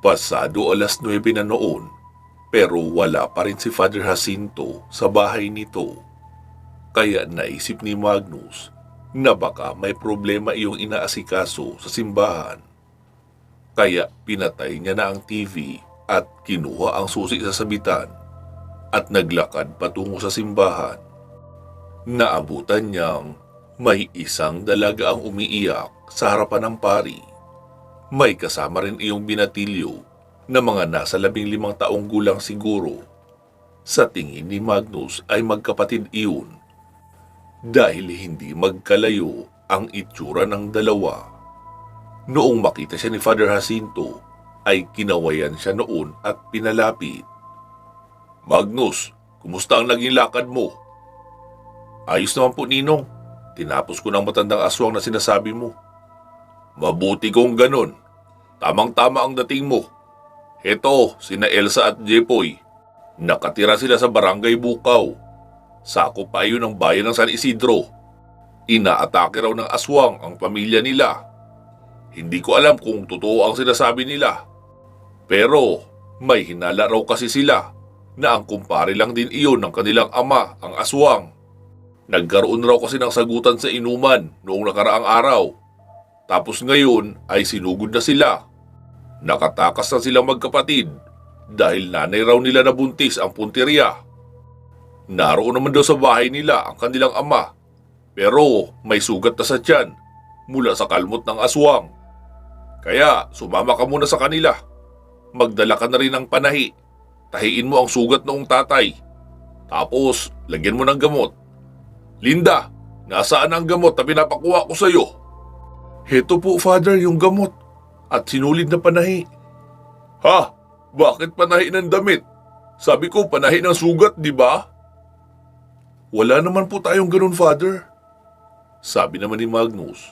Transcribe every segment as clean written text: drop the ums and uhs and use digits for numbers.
Pasado alas 9 na noon, pero wala pa rin si Father Jacinto sa bahay nito. Kaya naisip ni Magnus na baka may problema iyong inaasikaso sa simbahan. Kaya pinatay niya na ang TV at kinuha ang susi sa sabitan at naglakad patungo sa simbahan. Naabutan niyang may isang dalaga ang umiiyak sa harapan ng pari. May kasama rin iyong binatilyo na mga nasa 15 taong gulang siguro. Sa tingin ni Magnus ay magkapatid iyon dahil hindi magkalayo ang itsura ng dalawa. Noong makita siya ni Father Jacinto ay kinawayan siya noon at pinalapit. "Magnus, kumusta ang naging lakad mo?" "Ayos naman po, Ninong. Tinapos ko ng matandang aswang na sinasabi mo." "Mabuti kung ganon. Tamang-tama ang dating mo. Heto, sina Elsa at Jepoy. Nakatira sila sa Barangay Bukaw. Sakop pa yun ng bayan ng San Isidro. Inaatake raw ng aswang ang pamilya nila. Hindi ko alam kung totoo ang sinasabi nila. Pero may hinala raw kasi sila na ang kumpare lang din iyon ng kanilang ama, ang aswang. Nagkaroon raw kasi ng sagutan sa inuman noong nakaraang araw. Tapos ngayon ay sinugod na sila. Nakatakas na silang magkapatid dahil nanay raw nila na buntis ang punteriya. Naroon naman daw sa bahay nila ang kanilang ama, pero may sugat na sa tiyan mula sa kalmot ng aswang. Kaya sumama ka muna sa kanila. Magdala ka na rin ng panahi. Tahiin mo ang sugat noong tatay. Tapos lagyan mo ng gamot. Linda, nasaan ang gamot na pinapakuha ko sa iyo?" "Heto po, Father, yung gamot at sinulid na panahi." "Ha? Bakit panahi ng damit? Sabi ko panahi ng sugat, di ba?" "Wala naman po tayong ganun, Father." Sabi naman ni Magnus.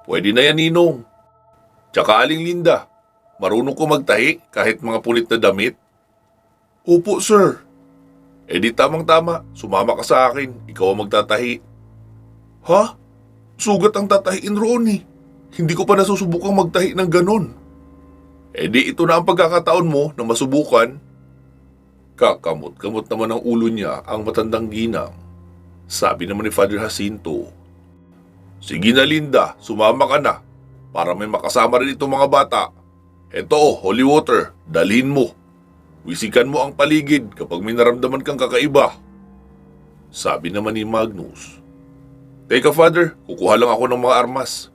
"Pwede na yan, Ninong. Tsaka Aling Linda, marunong ko magtahi kahit mga pulit na damit?" "Opo, sir." "Eh di tamang-tama, sumama ka sa akin, ikaw ang magtatahi." "Ha? Sugat ang tatahiin roon eh. Hindi ko pa nasusubukang magtahi ng ganon." "Eh di ito na ang pagkakataon mo na masubukan." Kakamot-kamot naman ang ulo niya ang matandang ginang. Sabi naman ni Father Jacinto, "Sige na Linda, sumama ka na para may makasama rin itong mga bata. Eto, holy water, dalhin mo. Wisikan mo ang paligid kapag may naramdaman kang kakaiba." Sabi naman ni Magnus, "Teka Father, kukuha lang ako ng mga armas."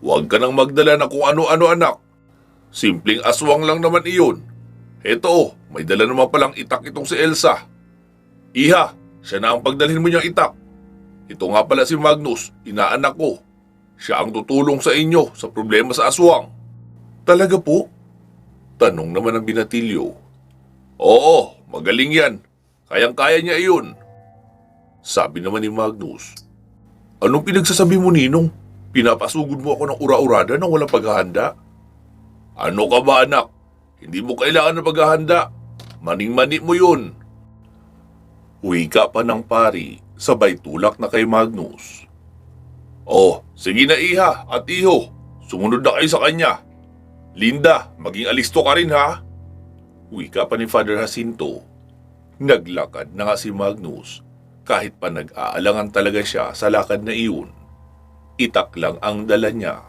"Huwag ka nang magdala na kung ano-ano anak. Simpleng aswang lang naman iyon. Heto, may dala naman palang itak itong si Elsa. Iha, siya na ang pagdalhin mo niyang itak. Ito nga pala si Magnus, inaanak ko. Siya ang tutulong sa inyo sa problema sa aswang." "Talaga po?" Tanong naman ng binatilyo. "Oo, magaling yan. Kayang-kaya niya iyon." Sabi naman ni Magnus, "Anong pinagsasabi mo, Ninong? Pinapasugod mo ako ng ura-urada nang walang paghahanda?" "Ano ka ba anak? Hindi mo kailangan ng paghahanda. Maning-mani mo yun." Wika pa ng pari, sabay tulak na kay Magnus. "Oh, sige na iha at iho. Sumunod na kayo sa kanya. Linda, maging alisto ka rin ha." Wika pa ni Father Jacinto. Naglakad na nga si Magnus kahit pa nag-aalangan talaga siya sa lakad na iyon. Itak lang ang dala niya.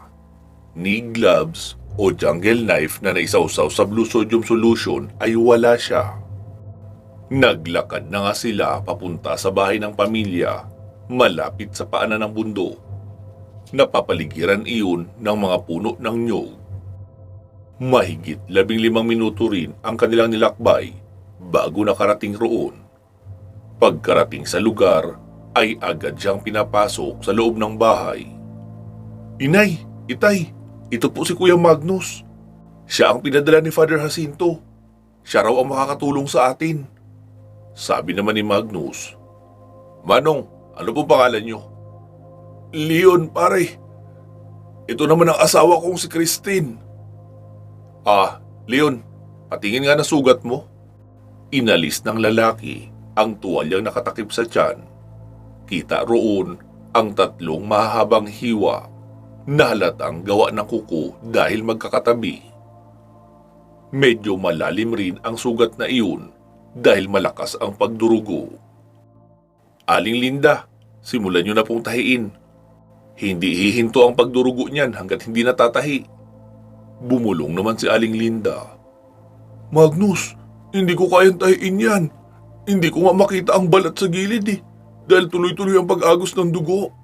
Knee gloves o jungle knife na naisawsaw sa blue sodium solution ay wala siya. Naglakad na nga sila papunta sa bahay ng pamilya, malapit sa paanan ng bundok. Napapaligiran iyon ng mga puno ng nyog. Mahigit 15 minuto rin ang kanilang nilakbay bago nakarating roon. Pagkarating sa lugar ay agad siyang pinapasok sa loob ng bahay. "Inay, itay, ito po si Kuya Magnus. Siya ang pinadala ni Father Jacinto. Siya raw ang makakatulong sa atin." Sabi naman ni Magnus. "Manong, ano po pangalan niyo?" "Leon, pare. Ito naman ang asawa kong si Christine." "Ah, Leon, patingin nga na sugat mo." Inalis ng lalaki ang tuwalyang nakatakip sa tiyan. Kita roon ang 3 mahahabang hiwa na halatang gawa ng kuko dahil magkakatabi. Medyo malalim rin ang sugat na iyon dahil malakas ang pagdurugo. Aling Linda, simulan niyo na pong tahiin. Hindi hihinto ang pagdurugo niyan hanggat hindi natatahi. Bumulong naman si Aling Linda. Magnus, hindi ko kayang tahiin yan. Hindi ko nga makita ang balat sa gilid dahil tuloy-tuloy ang pag-agos ng dugo.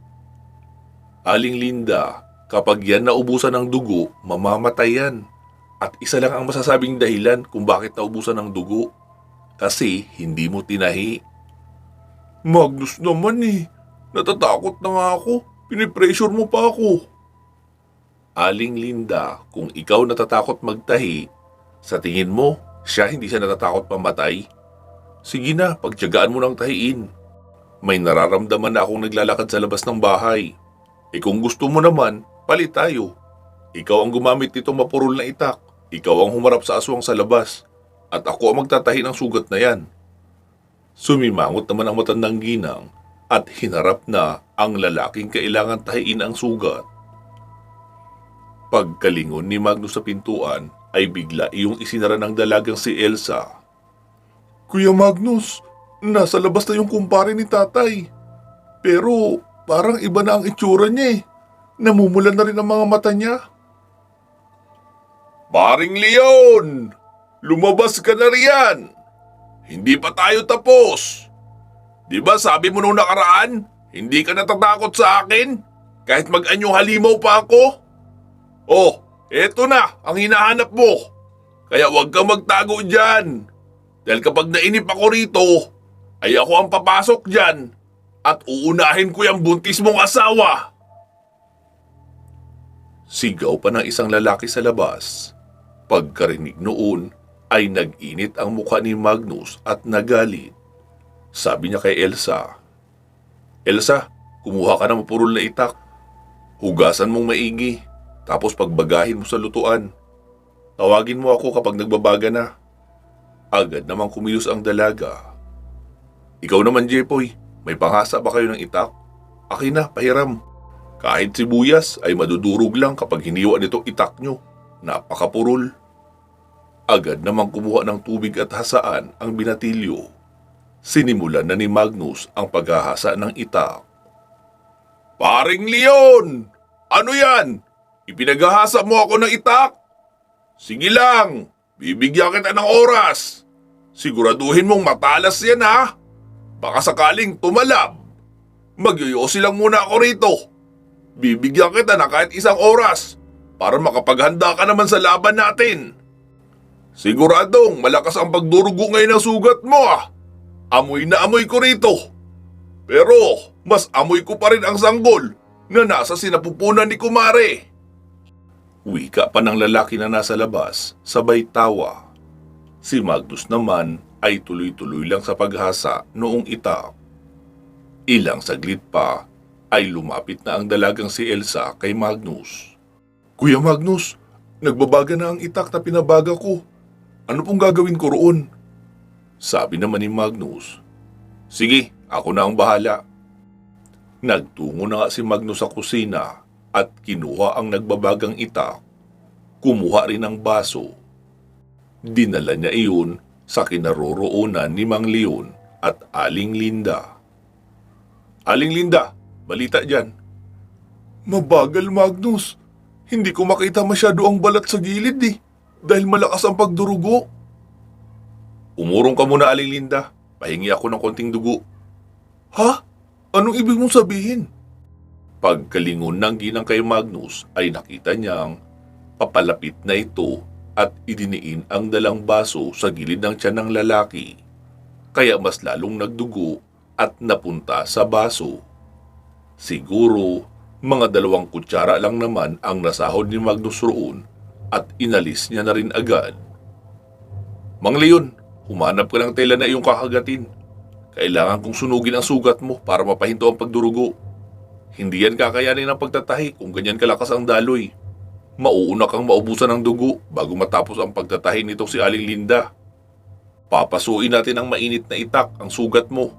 Aling Linda, kapag yan naubusan ng dugo, mamamatay yan. At isa lang ang masasabing dahilan kung bakit naubusan ng dugo. Kasi hindi mo tinahi. Magnus naman natatakot na nga ako. Pinipressure mo pa ako. Aling Linda, kung ikaw natatakot magtahi, sa tingin mo, hindi siya natatakot pamatay? Sige na, pagtiyagaan mo ng tahiin. May nararamdaman na akong naglalakad sa labas ng bahay. Kung gusto mo naman, palit tayo. Ikaw ang gumamit nitong mapurol na itak. Ikaw ang humarap sa aswang sa labas. At ako ang magtatahi ng sugat na yan. Sumimangot naman ang matandang ginang at hinarap na ang lalaking kailangan tahiin ang sugat. Pagkalingon ni Magnus sa pintuan ay bigla iyong isinara ng dalagang si Elsa. Kuya Magnus, nasa labas na yung kumpare ni tatay. Pero parang iba na ang itsura niya Namumulan na rin ang mga mata niya. Paring Leon! Lumabas ka na riyan! Hindi pa tayo tapos! Di ba sabi mo nung nakaraan, hindi ka natatakot sa akin? Kahit mag-anyong halimaw pa ako? Oh, eto na ang hinahanap mo. Kaya huwag kang magtago dyan. Dahil kapag nainip ako rito, ay ako ang papasok dyan at uunahin ko yung buntis mong asawa. Sigaw pa ng isang lalaki sa labas. Pagkarinig noon ay nag-init ang mukha ni Magnus at nagalit. Sabi niya kay Elsa, Elsa, kumuha ka ng mapurol na itak. Hugasan mong maigi, tapos pagbagahin mo sa lutuan. Tawagin mo ako kapag nagbabaga na. Agad namang kumilos ang dalaga. Ikaw naman, Jepoy, may panghasa ba kayo ng itak? Akin na, pahiram. Kahit sibuyas ay madudurog lang kapag hiniwa nitong itak nyo. Napakapurol. Agad namang kumuha ng tubig at hasaan ang binatilyo. Sinimulan na ni Magnus ang paghahasa ng itak. Paring Leon! Ano yan? Ipinaghahasa mo ako ng itak? Sige lang, bibigyan kita ng oras. Siguraduhin mong matalas yan ha. Baka sakaling tumalab. Magyoyosi lang muna ako rito. Bibigyan kita na kahit isang oras para makapaghanda ka naman sa laban natin. Siguradong malakas ang pagdurugo ngayon ng sugat mo Amoy na amoy ko rito. Pero mas amoy ko pa rin ang sanggol na nasa sinapupunan ni Kumare. Wika pa ng lalaki na nasa labas, sabay tawa. Si Magnus naman ay tuloy-tuloy lang sa paghasa noong itak. Ilang saglit pa ay lumapit na ang dalagang si Elsa kay Magnus. Kuya Magnus, nagbabaga na ang itak na pinabaga ko. Ano pong gagawin ko roon? Sabi naman ni Magnus. Sige, ako na ang bahala. Nagtungo na nga si Magnus sa kusina at kinuha ang nagbabagang itak. Kumuha rin ng baso. Dinala niya iyon sa kinaroroonan ni Mang Leon at Aling Linda. Aling Linda, balita dyan. Mabagal, Magnus. Hindi ko makita masyado ang balat sa gilid dahil malakas ang pagdurugo. Umurong ka muna, Aling Linda. Pahingi ako ng konting dugo. Ha? Anong ibig mong sabihin? Pagkalingon ng ginang kay Magnus ay nakita niyang papalapit na ito at idiniin ang dalang baso sa gilid ng tiyan ng lalaki. Kaya mas lalong nagdugo at napunta sa baso. Siguro, mga 2 kutsara lang naman ang nasahod ni Magnus roon at inalis niya na rin agad. Mang Leon, humanap ka ng tela na iyong kakagatin. Kailangan kong sunugin ang sugat mo para mapahinto ang pagdurugo. Hindi yan kakayanin ng pagtatahi kung ganyan kalakas ang daloy. Mauuna kang maubusan ng dugo bago matapos ang pagtatahi nitong si Aling Linda. Papasuin natin ang mainit na itak ang sugat mo.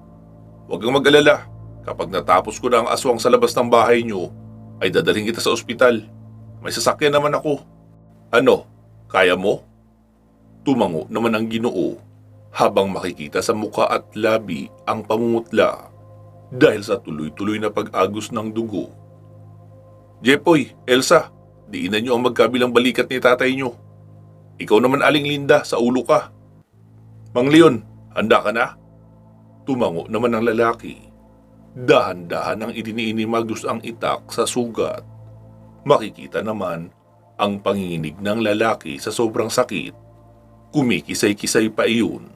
Huwag kang mag-alala. Kapag natapos ko na ang aswang sa labas ng bahay nyo, ay dadalhin kita sa ospital. May sasakyan naman ako. Ano? Kaya mo? Tumango naman ang Ginoo habang makikita sa muka at labi ang pamumutla dahil sa tuloy-tuloy na pag-agos ng dugo. Jepoy, Elsa, diinan niyo ang magkabilang balikat ni tatay niyo. Ikaw naman Aling Linda, sa ulo ka. Mang Leon, handa ka na? Tumango naman ang lalaki. Dahan-dahan ang idiniin ni Magnus ang itak sa sugat. Makikita naman ang panginginig ng lalaki sa sobrang sakit. Kumikisay-kisay pa iyon.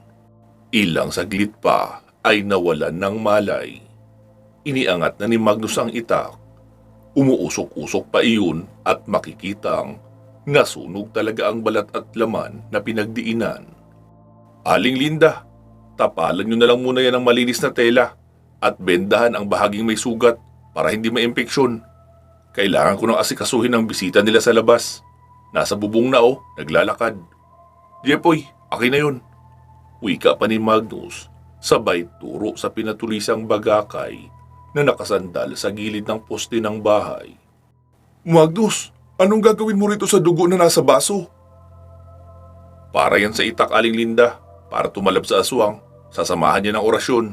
Ilang saglit pa ay nawalan ng malay. Iniangat na ni Magnus ang itak. Umuusok-usok pa iyon at makikitang nasunog talaga ang balat at laman na pinagdiinan. Aling Linda, tapalan nyo na lang muna yan ng malinis na tela at bendahan ang bahaging may sugat para hindi maimpeksyon. Kailangan ko nang asikasuhin ang bisita nila sa labas. Nasa bubong na naglalakad. Jepoy, akin na yun. Wika pa ni Magnus, sabay turo sa pinatulisang bagakay na nakasandal sa gilid ng poste ng bahay. Magnus, anong gagawin mo rito sa dugo na nasa baso? Para yan sa itak, Aling Linda, para tumalab sa aswang, sasamahan niya ng orasyon.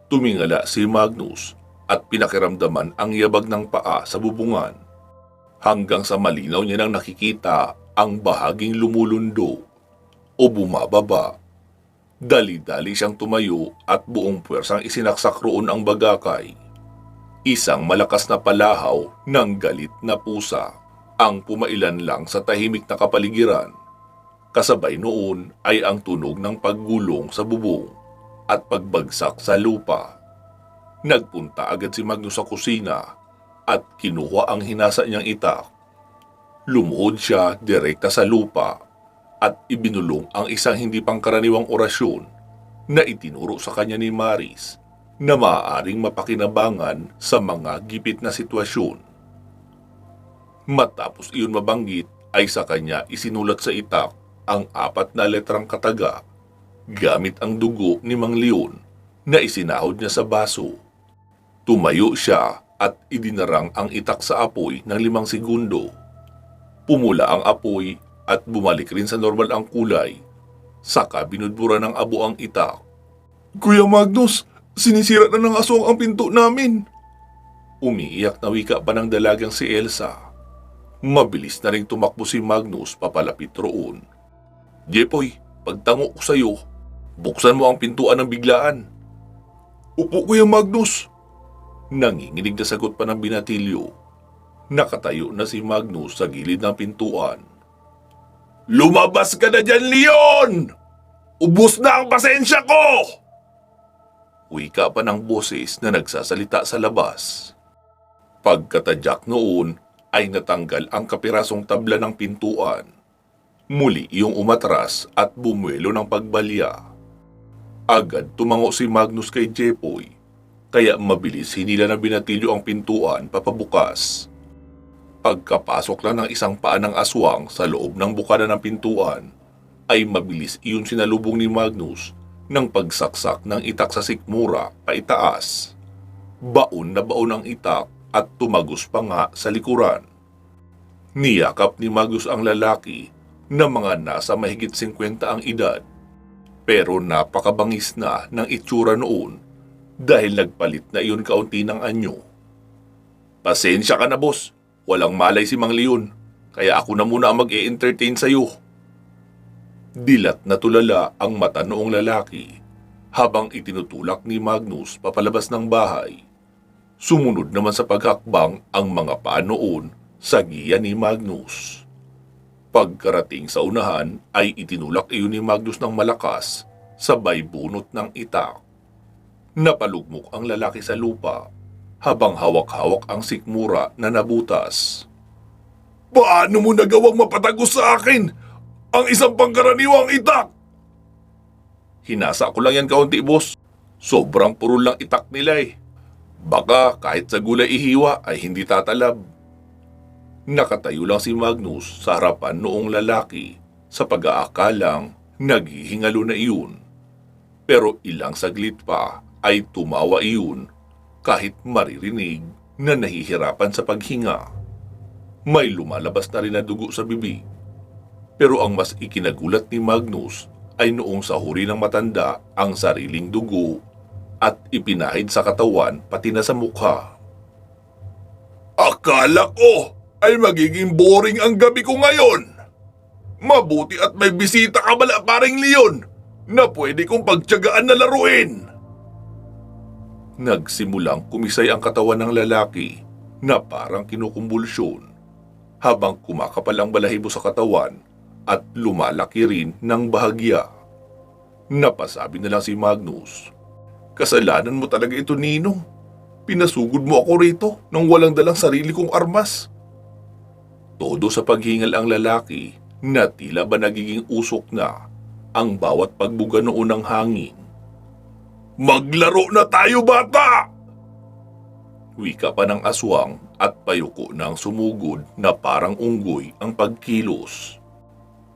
Tumingala si Magnus at pinakiramdaman ang yabag ng paa sa bubungan hanggang sa malinaw niya nang nakikita ang bahaging lumulundo o bumababa. Dali-dali siyang tumayo at buong puwersang isinaksak roon ang bagakay. Isang malakas na palahaw ng galit na pusa ang pumailan lang sa tahimik na kapaligiran. Kasabay noon ay ang tunog ng paggulong sa bubong at pagbagsak sa lupa. Nagpunta agad si Magnus sa kusina at kinuha ang hinasa niyang itak. Lumuhod siya direkta sa lupa at ibinulong ang isang hindi pangkaraniwang orasyon na itinuro sa kanya ni Maris na maaaring mapakinabangan sa mga gipit na sitwasyon. Matapos iyon mabanggit ay sa kanya isinulat sa itak ang 4 na letrang kataga gamit ang dugo ni Mang Leon na isinahod niya sa baso. Tumayo siya at idinarang ang itak sa apoy ng 5 segundo. Pumula ang apoy at bumalik rin sa normal ang kulay. Saka binudbura ng abo ang itak. Kuya Magnus, sinisira na ng aswang ang pinto namin. Umiiyak na wika pa ng dalagang si Elsa. Mabilis na ring tumakbo si Magnus papalapit roon. Jepoy, pagtango ko sa'yo, buksan mo ang pintuan ng biglaan. Upo, Kuya Magnus. Nanginginig na sagot pa ng binatilyo. Nakatayo na si Magnus sa gilid ng pintuan. Lumabas ka na dyan, Leon! Ubus na ang pasensya ko! Wika pa ng boses na nagsasalita sa labas. Pagkatadyak noon ay natanggal ang kapirasong tabla ng pintuan. Muli iyong umatras at bumuelo ng pagbalya. Agad tumango si Magnus kay Jepoy, kaya mabilis hinila na binatilyo ang pintuan papabukas. Pagkapasok lang ng isang paa ng aswang sa loob ng bukana ng pintuan, ay mabilis iyon sinalubong ni Magnus ng pagsaksak ng itak sa sikmura paitaas. Baon na baon ang itak at tumagos pa nga sa likuran. Niyakap ni Magnus ang lalaki na mga nasa mahigit 50 ang edad, pero napakabangis na ng itsura noon dahil nagpalit na iyon kaunti ng anyo. Pasensya ka na, boss. Walang malay si Mang Leon, kaya ako na muna ang mag-e-entertain sa'yo. Dilat na tulala ang mata noong lalaki habang itinutulak ni Magnus papalabas ng bahay. Sumunod naman sa paghakbang ang mga paa noon sa giya ni Magnus. Pagkarating sa unahan ay itinulak iyon ni Magnus ng malakas sabay bunot ng itak. Napalugmok ang lalaki sa lupa habang hawak-hawak ang sikmura na nabutas. Paano mo nagawang mapatagos sa akin ang isang pangkaraniwang itak? Hinasa ko lang yan kaunti, boss. Sobrang purol lang itak nila eh. Baka kahit sa gulay ihiwa ay hindi tatalab. Nakatayo lang si Magnus sa harapan noong lalaki sa pag-aakalang naghihingalo na iyon. Pero ilang saglit pa ay tumawa iyon kahit maririnig na nahihirapan sa paghinga. May lumalabas na rin na dugo sa bibig. Pero ang mas ikinagulat ni Magnus ay noong sahuri ng matanda ang sariling dugo at ipinahid sa katawan pati na sa mukha. Akala ko ay magiging boring ang gabi ko ngayon. Mabuti at may bisita ka bala, paring Leon, na pwede kong pagtiyagaan na laruin. Nagsimulang kumisay ang katawan ng lalaki na parang kinukumbulsyon habang kumakapal ang balahibo sa katawan at lumalaki rin ng bahagya. Napasabi na lang si Magnus, "Kasalanan mo talaga ito, Ninong. Pinasugod mo ako rito nang walang dalang sarili kong armas." Todo sa paghingal ang lalaki na tila ba nagiging usok na ang bawat pagbuga noon ng hangin. "Maglaro na tayo, bata!" Wika pa ng aswang at payuko ng sumugod na parang unggoy ang pagkilos.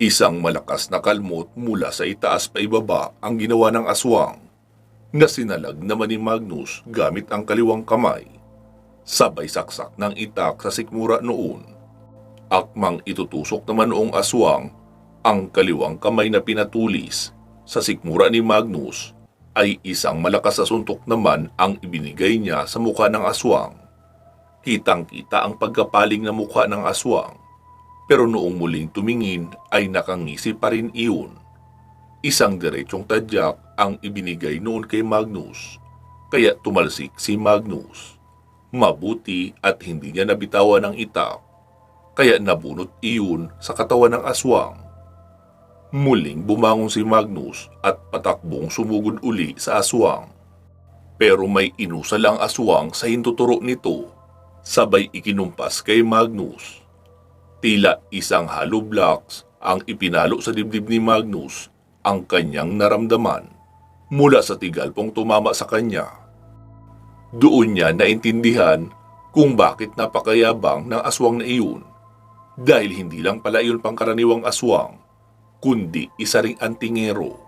Isang malakas na kalmot mula sa itaas pa ibaba ang ginawa ng aswang na sinalag naman ni Magnus gamit ang kaliwang kamay. Sabay saksak ng itak sa sikmura noon. Akmang itutusok naman noong aswang ang kaliwang kamay na pinatulis sa sikmura ni Magnus ay isang malakas na suntok naman ang ibinigay niya sa mukha ng aswang. Kitang-kita ang pagkapaling na mukha ng aswang, pero noong muling tumingin ay nakangisi pa rin iyon. Isang diretsong tadyak ang ibinigay noon kay Magnus, kaya tumalsik si Magnus. Mabuti at hindi niya nabitawan ang itak, kaya nabunot iyon sa katawan ng aswang. Muling bumangon si Magnus at patakbong sumugod uli sa aswang. Pero may inusal ang aswang sa hintuturo nito, sabay ikinumpas kay Magnus. Tila isang hollow blocks ang ipinalo sa dibdib ni Magnus ang kanyang naramdaman mula sa tigalpong tumama sa kanya. Doon niya naintindihan kung bakit napakayabang ng aswang na iyon, dahil hindi lang pala iyon pangkaraniwang aswang, kundi isa ring antingero.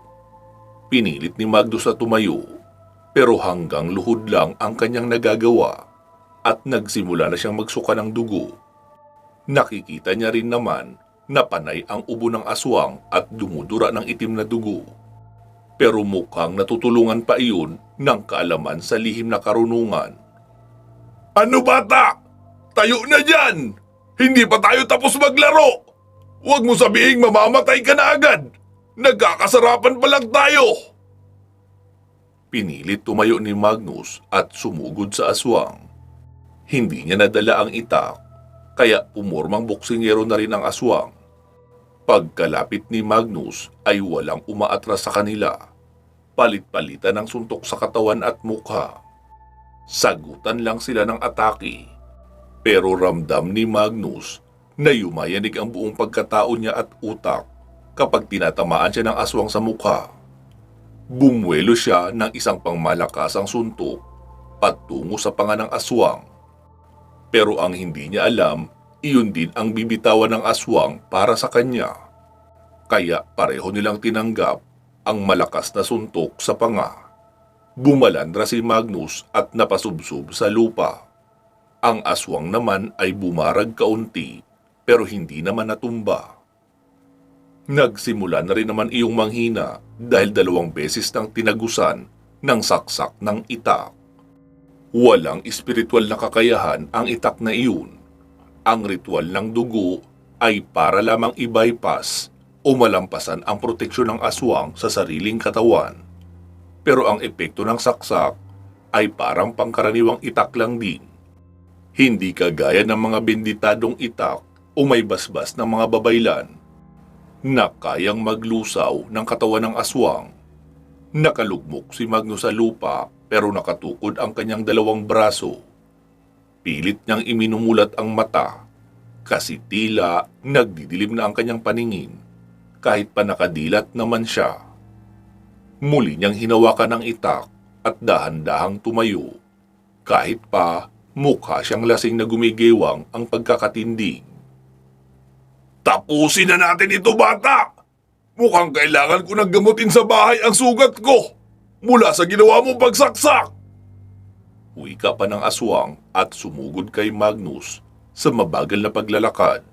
Pinilit ni Magnus na tumayo, pero hanggang luhod lang ang kanyang nagagawa at nagsimula na siyang magsuka ng dugo. Nakikita niya rin naman na panay ang ubo ng aswang at dumudura ng itim na dugo. Pero mukhang natutulungan pa iyon ng kaalaman sa lihim na karunungan. "Ano, bata? Tayo na dyan! Hindi pa tayo tapos maglaro! Huwag mo sabihing mamamatay ka na agad! Nagkakasarapan pa lang tayo!" Pinilit tumayo ni Magnus at sumugod sa aswang. Hindi niya nadala ang itak, kaya pumormang boksingero na rin ang aswang. Pagkalapit ni Magnus ay walang umaatras sa kanila. Palit-palitan ng suntok sa katawan at mukha. Sagutan lang sila ng atake. Pero ramdam ni Magnus na yumayanig ang buong pagkatao niya at utak kapag tinatamaan siya ng aswang sa mukha. Bumuelo siya ng isang pangmalakasang suntok patungo sa panga ng aswang. Pero ang hindi niya alam, iyon din ang bibitawan ng aswang para sa kanya. Kaya pareho nilang tinanggap ang malakas na suntok sa panga. Bumalandra si Magnus at napasubsob sa lupa. Ang aswang naman ay bumarag kaunti pero hindi naman natumba. Nagsimula na rin naman iyong manghina dahil 2 beses nang tinagusan ng saksak ng itak. Walang espiritual na kakayahan ang itak na iyon. Ang ritual ng dugo ay para lamang i-bypass o malampasan ang proteksyon ng aswang sa sariling katawan. Pero ang epekto ng saksak ay parang pangkaraniwang itak lang din. Hindi kagaya ng mga benditadong itak o may basbas ng mga babaylan na kayang maglusaw ng katawan ng aswang. Nakalugmok si Magnus sa lupa pero nakatukod ang kanyang 2 braso. Pilit niyang iminumulat ang mata kasi tila nagdidilim na ang kanyang paningin kahit pa nakadilat naman siya. Muli niyang hinawakan ang itak at dahan-dahang tumayo kahit pa mukha siyang lasing na gumigewang ang pagkakatindig. "Tapusin na natin ito, bata! Mukhang kailangan ko nang gamutin sa bahay ang sugat ko mula sa ginawa mong pagsaksak!" Wika pa ng aswang at sumugod kay Magnus sa mabagal na paglalakad.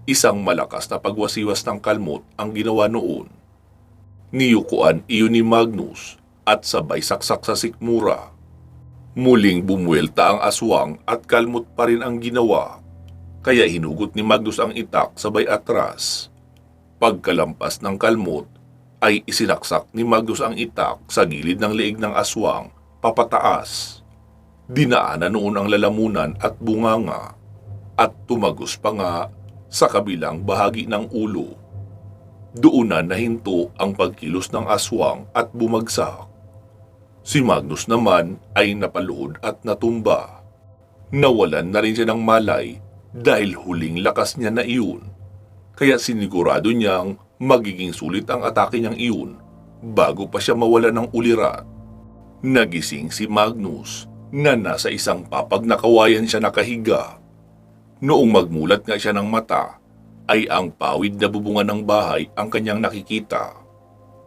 Isang malakas na pagwasiwas ng kalmot ang ginawa noon. Niyukuan iyon ni Magnus at sabay saksak sa sikmura. Muling bumuelta ang aswang at kalmot pa rin ang ginawa, kaya hinugot ni Magnus ang itak sabay atras. Pagkalampas ng kalmot, ay isinaksak ni Magnus ang itak sa gilid ng leeg ng aswang papataas. Dinaanan noon ang lalamunan at bunganga at tumagos pa nga sa kabilang bahagi ng ulo. Doonan nahinto ang pagkilos ng aswang at bumagsak. Si Magnus naman ay napaluhod at natumba. Nawalan na rin siya ng malay dahil huling lakas niya na iyon. Kaya sinigurado niyang magiging sulit ang atake niyang iyon bago pa siya mawala ng ulirat. Nagising si Magnus na nasa isang papag na kawayan siya nakahiga. Noong magmulat nga siya ng mata, ay ang pawid na bubungan ng bahay ang kanyang nakikita.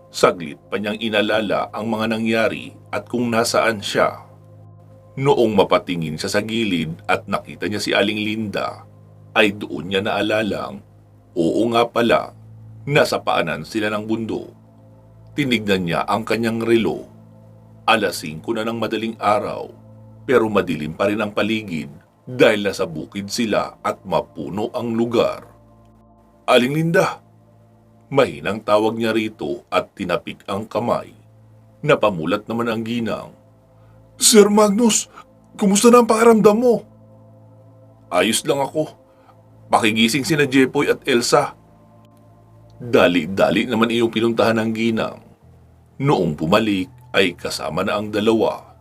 Saglit pa niyang inalala ang mga nangyari at kung nasaan siya. Noong mapatingin siya sa gilid at nakita niya si Aling Linda, ay doon niya naalalang, oo nga pala, nasa paanan sila ng bundok. Tinignan niya ang kanyang relo. 5:00 na ng madaling araw, pero madilim pa rin ang paligid dahil nasa bukid sila at mapuno ang lugar. Aling Linda! Mahinang tawag niya rito at tinapik ang kamay. Napamulat naman ang ginang. Sir Magnus, kumusta na ang pakiramdam mo? Ayos lang ako. Pakigising sina Jepoy at Elsa. Dali-dali naman iyong pinuntahan ng ginang. Noong pumalik ay kasama na ang dalawa.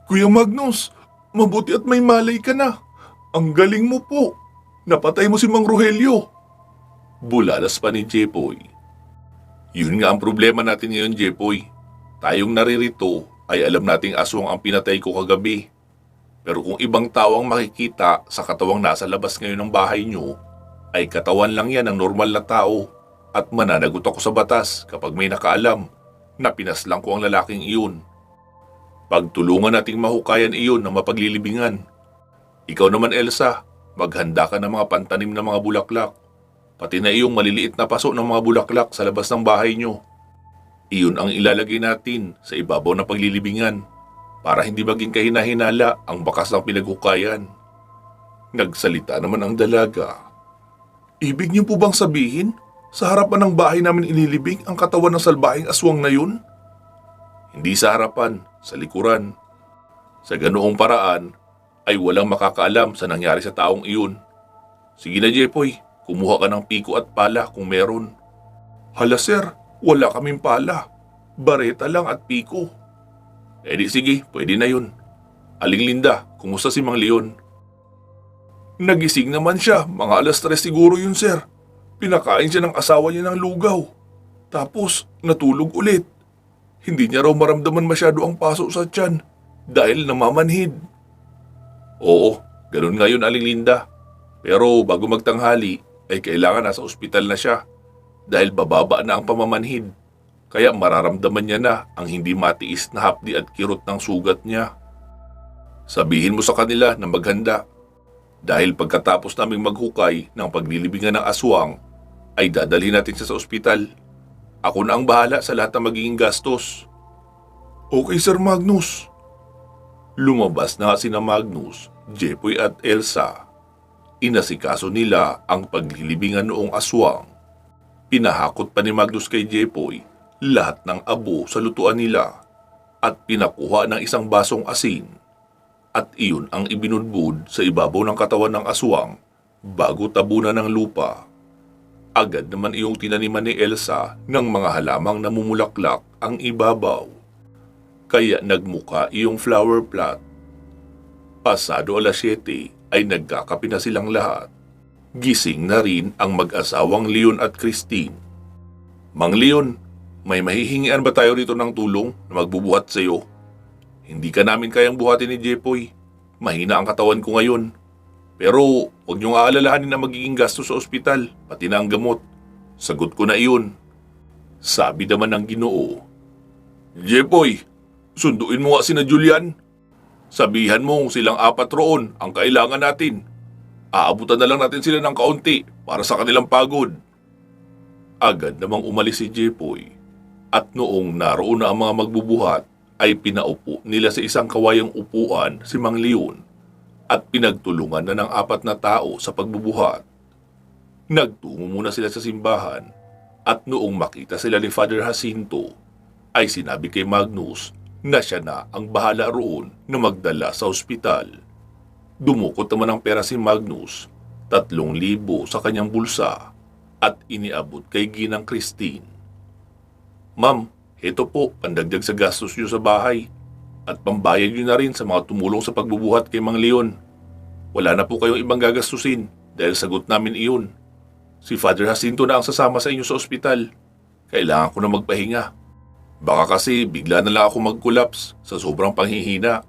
Kuya Magnus, mabuti at may malay ka na. Ang galing mo po. Napatay mo si Mang Rogelio. Bulalas pa ni Jepoy. Yun nga ang problema natin ngayon, Jepoy. Tayong naririto ay alam nating aswang ang pinatay ko kagabi. Pero kung ibang tao ang makikita sa katawang nasa labas ngayon ng bahay nyo, ay katawan lang yan ng normal na tao at mananagot ako sa batas kapag may nakaalam na pinaslang ko ang lalaking iyon. Pagtulungan nating mahukayan iyon ng mapaglilibingan. Ikaw naman, Elsa, maghanda ka ng mga pantanim na mga bulaklak. Pati na iyong maliliit na paso ng mga bulaklak sa labas ng bahay nyo. Iyon ang ilalagay natin sa ibabaw ng paglilibingan para hindi maging kahina-hinala ang bakas ng pinaghukayan. Nagsalita naman ang dalaga. Ibig niyo po bang sabihin, sa harapan ng bahay namin ililibing ang katawan ng salbahing aswang na yun? Hindi sa harapan, sa likuran. Sa ganoong paraan, ay walang makakaalam sa nangyari sa taong iyon. Sige na, Jepoy. Kumuha ka ng piko at pala kung meron. Hala sir, wala kaming pala. Bareta lang at piko. Di sige, pwede na yun. Aling Linda, kumusta si Mang Leon? Nagising naman siya, mga 3:00 siguro yun sir. Pinakain siya ng asawa niya ng lugaw. Tapos, natulog ulit. Hindi niya raw maramdaman masyado ang paso sa tiyan dahil namamanhid. Oo, ganun nga yun, Aling Linda. Pero bago magtanghali, ay kailangan nasa ospital na siya dahil bababa na ang pamamanhid. Kaya mararamdaman niya na ang hindi matiis na hapdi at kirot ng sugat niya. Sabihin mo sa kanila na maghanda dahil pagkatapos naming maghukay ng paglilibingan ng aswang, ay dadalhin natin siya sa ospital. Ako na ang bahala sa lahat ng magiging gastos. Okay, Sir Magnus. Lumabas na sina Magnus, Jepoy at Elsa. Inasikaso nila ang paglilibingan noong aswang. Pinahakot pa ni Magnus kay Jepoy lahat ng abo sa lutuan nila at pinakuha ng isang basong asin. At iyon ang ibinudbud sa ibabaw ng katawan ng aswang bago tabunan ng lupa. Agad naman iyong tinaniman ni Elsa ng mga halamang namumulaklak ang ibabaw. Kaya nagmuka iyong flower plot. Pasado 7:00 ay nagkakape na silang lahat. Gising na rin ang mag-asawang Leon at Christine. Mang Leon, may mahihingian ba tayo rito ng tulong na magbubuhat sa iyo? Hindi ka namin kayang buhatin ni Jepoy. Mahina ang katawan ko ngayon. Pero huwag niyong aalalahanin na magiging gasto sa ospital, pati na ang gamot. Sagot ko na iyon. Sabi naman ng Ginoo. Jepoy, sunduin mo nga sina Julian. Sabihan mo silang 4 roon ang kailangan natin. Aabutan na lang natin sila ng kaunti para sa kanilang pagod. Agad namang umalis si Jepoy at noong naroon na ang mga magbubuhat ay pinaupo nila sa isang kawayang upuan si Mang Leon at pinagtulungan na ng 4 na tao sa pagbubuhat. Nagtungo muna sila sa simbahan at noong makita sila ni Father Jacinto ay sinabi kay Magnus na siya na ang bahala roon na magdala sa ospital. Dumukot naman ang pera si Magnus, 3,000 sa kanyang bulsa at iniabot kay Ginang Christine. Ma'am, heto po pandagdag sa gastos niyo sa bahay at pambayad niyo na rin sa mga tumulong sa pagbubuhat kay Mang Leon. Wala na po kayong ibang gagastusin dahil sagot namin iyon. Si Father Jacinto na ang sasama sa inyo sa ospital. Kailangan ko na magpahinga. Baka kasi bigla na lang ako mag-collapse sa sobrang panghihina.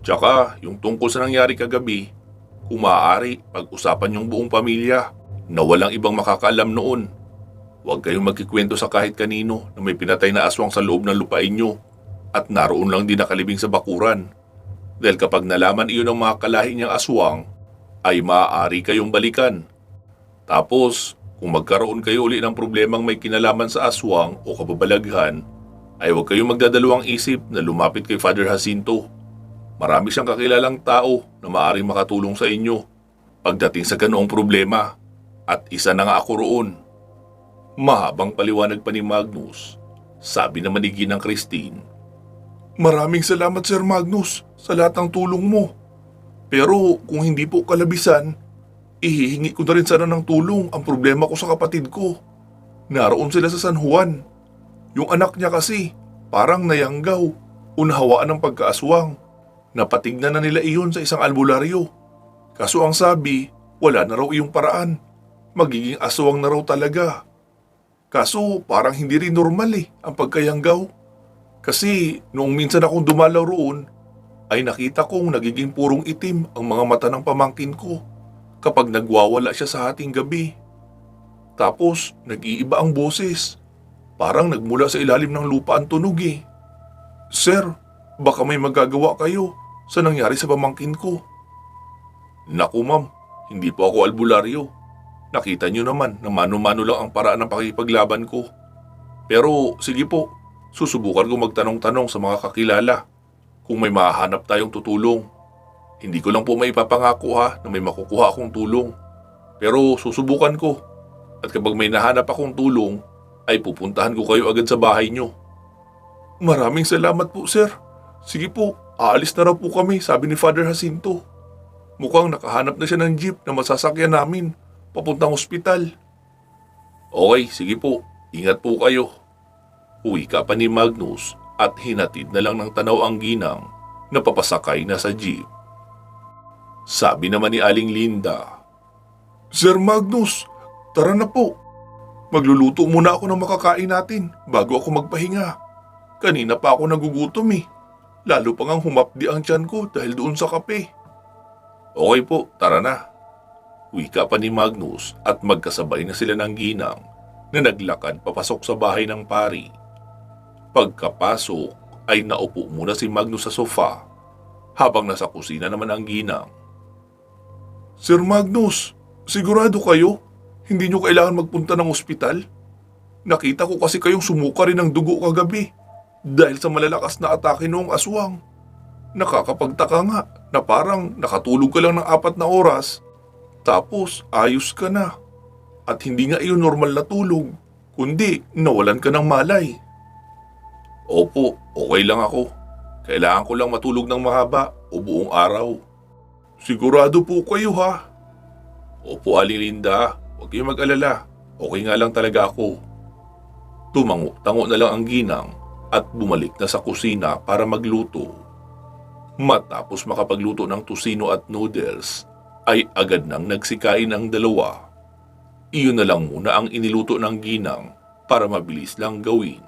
Tsaka, yung tungkol sa nangyari kagabi, kung maaari, pag-usapan yung buong pamilya na walang ibang makakaalam noon. Huwag kayong magkikwento sa kahit kanino na may pinatay na aswang sa loob ng lupain nyo at naroon lang din nakalibing sa bakuran. Dahil kapag nalaman iyon ng mga kalahi niyang aswang, ay maaari kayong balikan. Tapos, kung magkaroon kayo uli ng problemang may kinalaman sa aswang o kababalaghan, ay huwag kayong magdadalawang isip na lumapit kay Father Jacinto. Marami siyang kakilalang tao na maaaring makatulong sa inyo pagdating sa ganoong problema at isa na nga ako roon. Mahabang paliwanag pa ni Magnus. Sabi naman ni Ginang Christine, Maraming salamat Sir Magnus sa lahat ng tulong mo. Pero kung hindi po kalabisan, ihihingi ko na rin sana ng tulong ang problema ko sa kapatid ko. Naroon sila sa San Juan. Yung anak niya kasi parang nayanggaw, unahawaan ng pagkaaswang. Napatignan na nila iyon sa isang albularyo. Kaso ang sabi, wala na raw iyong paraan. Magiging aswang na raw talaga. Kaso parang hindi rin normal ang pagkayanggaw. Kasi noong minsan akong dumalaw roon, ay nakita kong nagiging purong itim ang mga mata ng pamangkin ko kapag nagwawala siya sa hating gabi. Tapos nag-iiba ang boses. Parang nagmula sa ilalim ng lupa ang tunog Sir, baka may magagawa kayo sa nangyari sa pamangkin ko. Naku ma'am, hindi po ako albularyo. Nakita niyo naman na mano-mano lang ang paraan ng pakikipaglaban ko. Pero sige po, susubukan ko magtanong-tanong sa mga kakilala kung may mahahanap tayong tutulong. Hindi ko lang po maipapangako na may makukuha akong tulong. Pero susubukan ko. At kapag may nahanap akong tulong, ay pupuntahan ko kayo agad sa bahay niyo. Maraming salamat po sir. Sige po, aalis na raw po kami, sabi ni Father Jacinto. Mukhang nakahanap na siya ng jeep na masasakyan namin papuntang ospital. Okay, sige po. Ingat po kayo. Uwi ka pa ni Magnus at hinatid na lang ng tanaw ang Ginang na papasakay na sa jeep. Sabi naman ni Aling Linda, Sir Magnus, tara na po. Magluluto muna ako ng makakain natin bago ako magpahinga. Kanina pa ako nagugutom Lalo pa ngang humapdi ang tiyan ko dahil doon sa kape. Okay po, tara na. Wika pa ni Magnus at magkasabay na sila ng Ginang na naglakad papasok sa bahay ng pari. Pagkapasok ay naupo muna si Magnus sa sofa habang nasa kusina naman ang Ginang. Sir Magnus, sigurado kayo? Hindi nyo kailangan magpunta ng ospital? Nakita ko kasi kayong sumuka rin ng dugo kagabi dahil sa malalakas na atake noong aswang. Nakakapagtaka nga na parang nakatulog ka lang ng 4 na oras tapos ayos ka na. At hindi nga iyon normal na tulog, kundi nawalan ka ng malay. Opo, okay lang ako. Kailangan ko lang matulog ng mahaba o buong araw. Sigurado po kayo ha? Opo, Aling Linda. Huwag kayong mag-alala. Okay nga lang talaga ako. Tumango-tango na lang ang Ginang at bumalik na sa kusina para magluto. Matapos makapagluto ng tusino at noodles, ay agad nang nagsikain ang dalawa. Iyon na lang muna ang iniluto ng Ginang para mabilis lang gawin.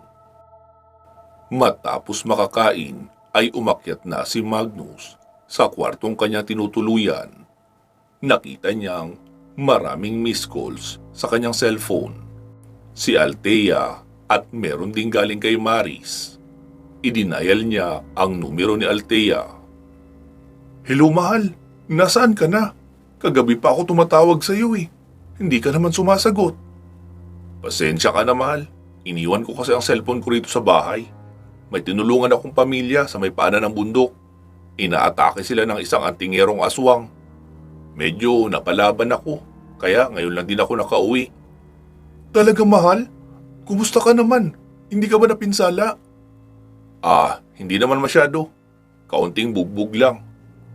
Matapos makakain, ay umakyat na si Magnus sa kwartong kanya tinutuluyan. Nakita niyang maraming missed calls sa kanyang cellphone. Si Althea at meron ding galing kay Maris. Idinayal niya ang numero ni Althea. Hello mahal, nasaan ka na? Kagabi pa ako tumatawag sa iyo eh. Hindi ka naman sumasagot. Pasensya ka na, mahal. Iniwan ko kasi ang cellphone ko rito sa bahay. May tinulungan akong pamilya sa may paanan ng bundok. Inaatake sila ng isang antingerong aswang. Medyo napalaban ako, kaya ngayon lang din ako nakauwi. Talaga, mahal? Kumusta ka naman? Hindi ka ba napinsala? Hindi naman masyado. Kaunting bugbog lang.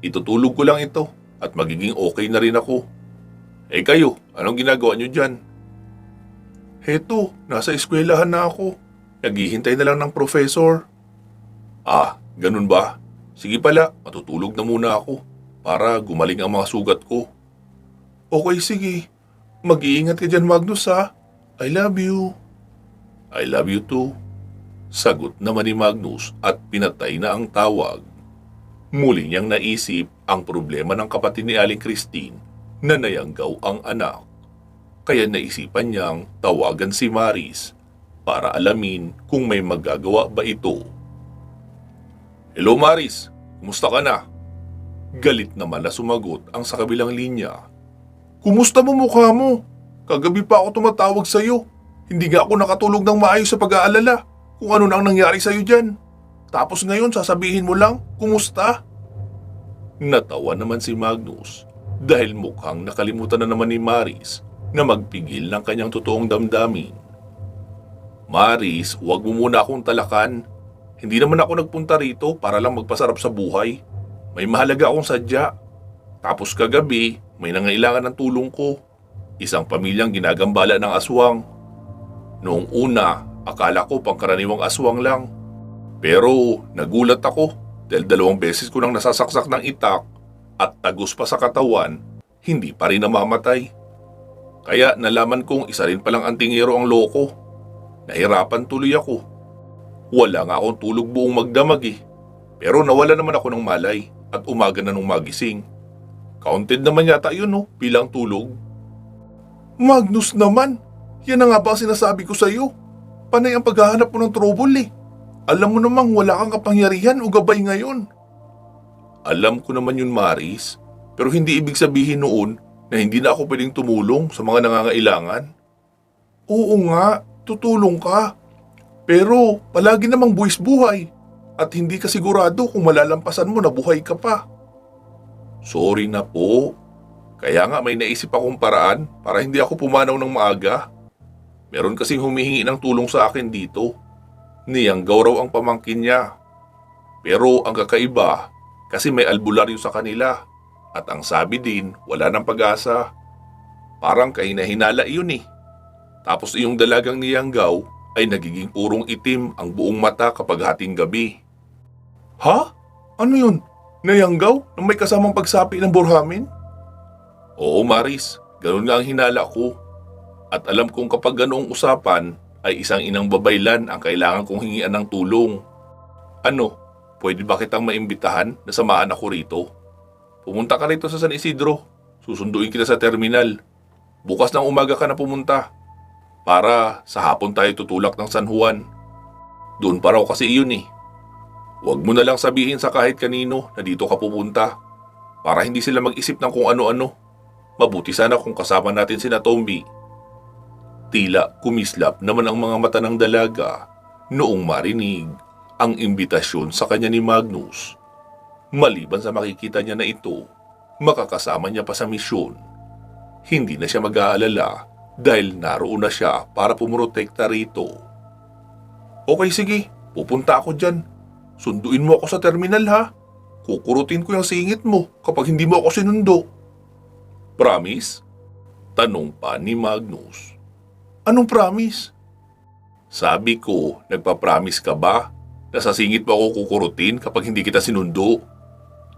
Itutulog ko lang ito at magiging okay na rin ako. Eh kayo, anong ginagawa nyo dyan? Heto, nasa eskwelahan na ako. Naghihintay na lang ng professor. Ganun ba? Sige pala, matutulog na muna ako para gumaling ang mga sugat ko. Okay, sige. Mag-iingat ka dyan, Magnus, ha? I love you. I love you too. Sagot naman ni Magnus at pinatay na ang tawag. Muli niyang naisip ang problema ng kapatid ni Aling Christine na nayanggaw ang anak. Kaya naisipan niyang tawagan si Maris para alamin kung may magagawa ba ito. Hello Maris, kumusta ka na? Galit naman na sumagot ang sa kabilang linya. Kumusta mo mukha mo? Kagabi pa ako tumatawag sa'yo. Hindi nga ako nakatulog ng maayos sa pag-aalala kung ano nang nangyari sa'yo dyan. Tapos ngayon sasabihin mo lang, kumusta? Natawa naman si Magnus dahil mukhang nakalimutan na naman ni Maris na magpigil ng kanyang totoong damdamin. Maris, huwag mo muna akong talakan. Hindi naman ako nagpunta rito para lang magpasarap sa buhay. May mahalaga akong sadya. Tapos kagabi, may nangailangan ng tulong ko. Isang pamilyang ginagambala ng aswang. Noong una, akala ko pangkaraniwang aswang lang. Pero nagulat ako dahil 2 beses ko nang nasasaksak ng itak at tagos pa sa katawan, hindi pa rin namamatay. Kaya nalaman kong isa rin palang antingero ang loko. Nahirapan tuloy ako. Wala nga akong tulog buong magdamag eh. Pero nawala naman ako ng malay at umaga na nung magising. Counted naman yata yun bilang tulog. Magnus naman, yan na nga ba sinasabi ko sa'yo? Panay ang paghahanap mo ng trouble eh. Alam mo namang wala kang kapangyarihan o gabay ngayon. Alam ko naman yun Maris, pero hindi ibig sabihin noon na hindi na ako pwedeng tumulong sa mga nangangailangan. Oo nga, tutulong ka. Pero palagi namang buwis buhay at hindi ka sigurado kung malalampasan mo na buhay ka pa. Sorry na po. Kaya nga may naisip akong paraan para hindi ako pumanaw ng maaga. Meron kasing humihingi ng tulong sa akin dito. Niyanggaw raw ang pamangkin niya. Pero ang kakaiba, kasi may albularyo sa kanila. At ang sabi din, wala ng pag-asa. Parang kahina-hinala iyon eh. Tapos iyong dalagang niyanggaw ay nagiging urong itim ang buong mata kapag hating gabi. Ha? Ano yun? Nayanggaw na may kasamang pagsapi ng burhamin? Oo Maris, ganun nga ang hinala ko. At alam kong kapag ganoong usapan ay isang inang babaylan ang kailangan kong hingian ng tulong. Ano, pwede ba kitang maimbitahan na samahan ako rito? Pumunta ka rito sa San Isidro. Susunduin kita sa terminal. Bukas ng umaga ka na pumunta. Para sa hapon tayo tutulak ng San Juan. Doon pa raw kasi iyon eh. Huwag mo na lang sabihin sa kahit kanino na dito ka pupunta. Para hindi sila mag-isip ng kung ano-ano. Mabuti sana kung kasama natin sina Tomby. Tila kumislap naman ang mga mata ng dalaga noong marinig ang imbitasyon sa kanya ni Magnus. Maliban sa makikita niya na ito, makakasama niya pa sa misyon. Hindi na siya mag-aalala dahil naroon na siya para pumurotekta rito. Okay sige, pupunta ako dyan. Sunduin mo ako sa terminal ha. Kukurutin ko yung singit mo kapag hindi mo ako sinundo. Promise? Tanong pa ni Magnus. Anong promise? Sabi ko, nagpa-promise ka ba na sa singit mo ako kukurutin kapag hindi kita sinundo?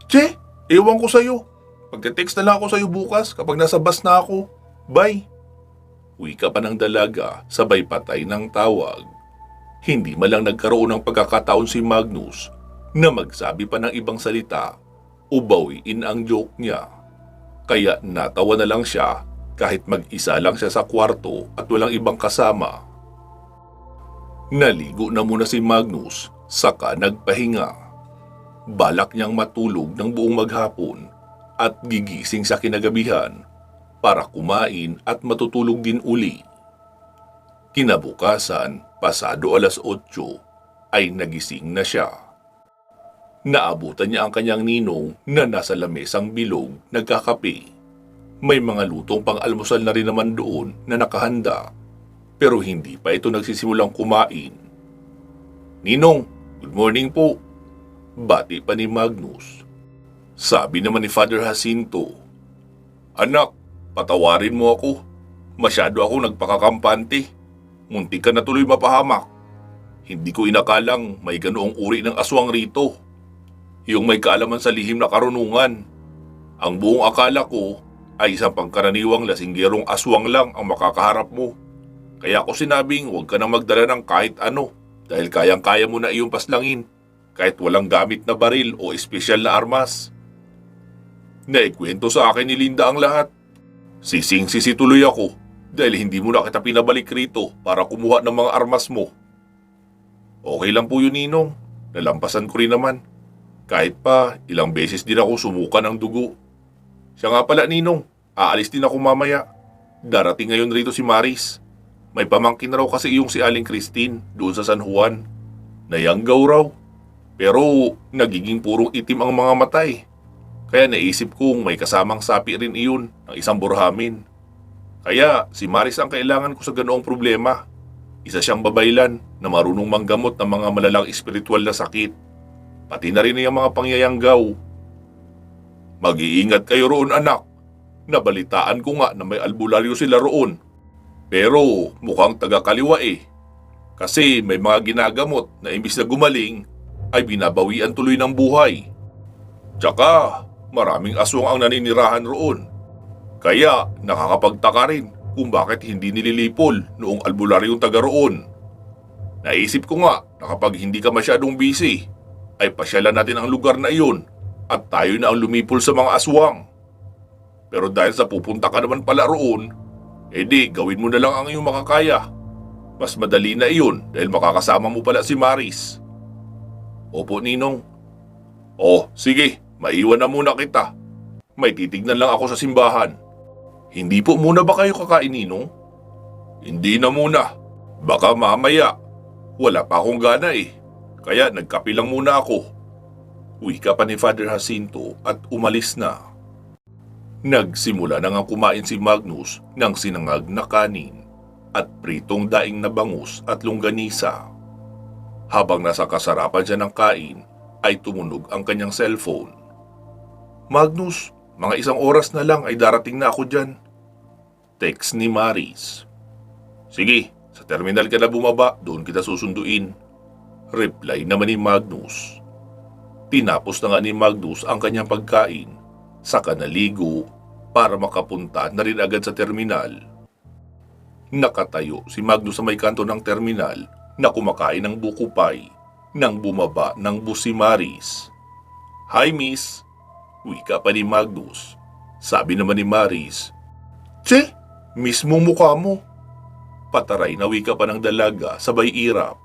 Che, ewan ko sa'yo. Pagka-text na lang ako sa'yo bukas kapag nasa bus na ako. Bye. Wika pa ng dalaga, sabay patay ng tawag. Hindi malang nagkaroon ng pagkakataon si Magnus na magsabi pa ng ibang salita o bawiin ang joke niya. Kaya natawa na lang siya kahit mag-isa lang siya sa kwarto at walang ibang kasama. Naligo na muna si Magnus, saka nagpahinga. Balak niyang matulog ng buong maghapon at gigising sa kinagabihan para kumain at matutulog din uli. Kinabukasan, pasado 8:00, ay nagising na siya. Naabutan niya ang kanyang ninong na nasa lamesang bilog nagkakape. May mga lutong pang-almusal na rin naman doon na nakahanda, pero hindi pa ito nagsisimulang kumain. "Ninong, good morning po." Bati pa ni Magnus. Sabi naman ni Father Jacinto, "Anak, patawarin mo ako. Masyado ako nagpakakampante. Muntik ka na tuloy mapahamak. Hindi ko inakalang may ganoong uri ng aswang rito. Yung may kaalaman sa lihim na karunungan. Ang buong akala ko ay isang pangkaraniwang lasinggerong aswang lang ang makakaharap mo. Kaya ako sinabing huwag ka nang magdala ng kahit ano dahil kayang-kaya mo na iyong paslangin kahit walang gamit na baril o espesyal na armas." Naikwento sa akin ni Linda ang lahat. Sising-sisi tuloy ako dahil hindi mo na kita pinabalik rito para kumuha ng mga armas mo. Okay lang po yun, Ninong. Nalampasan ko rin naman. Kahit pa ilang beses din ako sumuka ng dugo. Siya nga pala, Ninong, aalis din ako mamaya. Darating ngayon rito si Maris. May pamangkin raw kasi iyong si Aling Christine doon sa San Juan. Nayanggaw raw. Pero nagiging purong itim ang mga matay. Kaya naisip kong may kasamang sapi rin iyon ng isang burhamin. Kaya si Maris ang kailangan ko sa ganoong problema. Isa siyang babaylan na marunong manggamot ng mga malalang espiritual na sakit. Pati na rin ang mga pangyayanggaw. Mag-iingat kayo roon, anak. Nabalitaan ko nga na may albularyo sila roon. Pero mukhang taga-kaliwa eh. Kasi may mga ginagamot na imbis na gumaling ay binabawian tuloy ng buhay. Tsaka maraming aswang ang naninirahan roon. Kaya nakakapagtaka rin kung bakit hindi nililipol noong albularyong taga roon. Naisip ko nga na kapag hindi ka masyadong busy, ay pasyalan natin ang lugar na iyon at tayo na ang lumipol sa mga aswang. Pero dahil sa pupunta ka naman pala roon, edi gawin mo na lang ang iyong makakaya. Mas madali na iyon dahil makakasama mo pala si Maris. Opo, Ninong. Oh, sige, maiwan na muna kita. May titignan lang ako sa simbahan. Hindi po muna ba kayo kakain, Ninong? Hindi na muna. Baka mamaya. Wala pa akong gana eh. Kaya nagkape lang muna ako. Wika pa ni Father Jacinto at umalis na. Nagsimula na nga kumain si Magnus ng sinangag na kanin at pritong daing na bangus at longganisa. Habang nasa kasarapan siya ng kain, ay tumunog ang kanyang cellphone. "Magnus, mga 1 oras na lang ay darating na ako dyan." Text ni Maris. "Sige, sa terminal ka na bumaba, doon kita susunduin." Reply naman ni Magnus. Tinapos na nga ni Magnus ang kanyang pagkain, saka naligo para makapunta na rin agad sa terminal. Nakatayo si Magnus sa may kanto ng terminal na kumakain ng buko pie nang bumaba ng bus si Maris. "Hi, miss." Wika pa ni Magnus. Sabi naman ni Maris, "Che, mismong mukha mo." Pataray na wika pa ng dalaga sabay irap.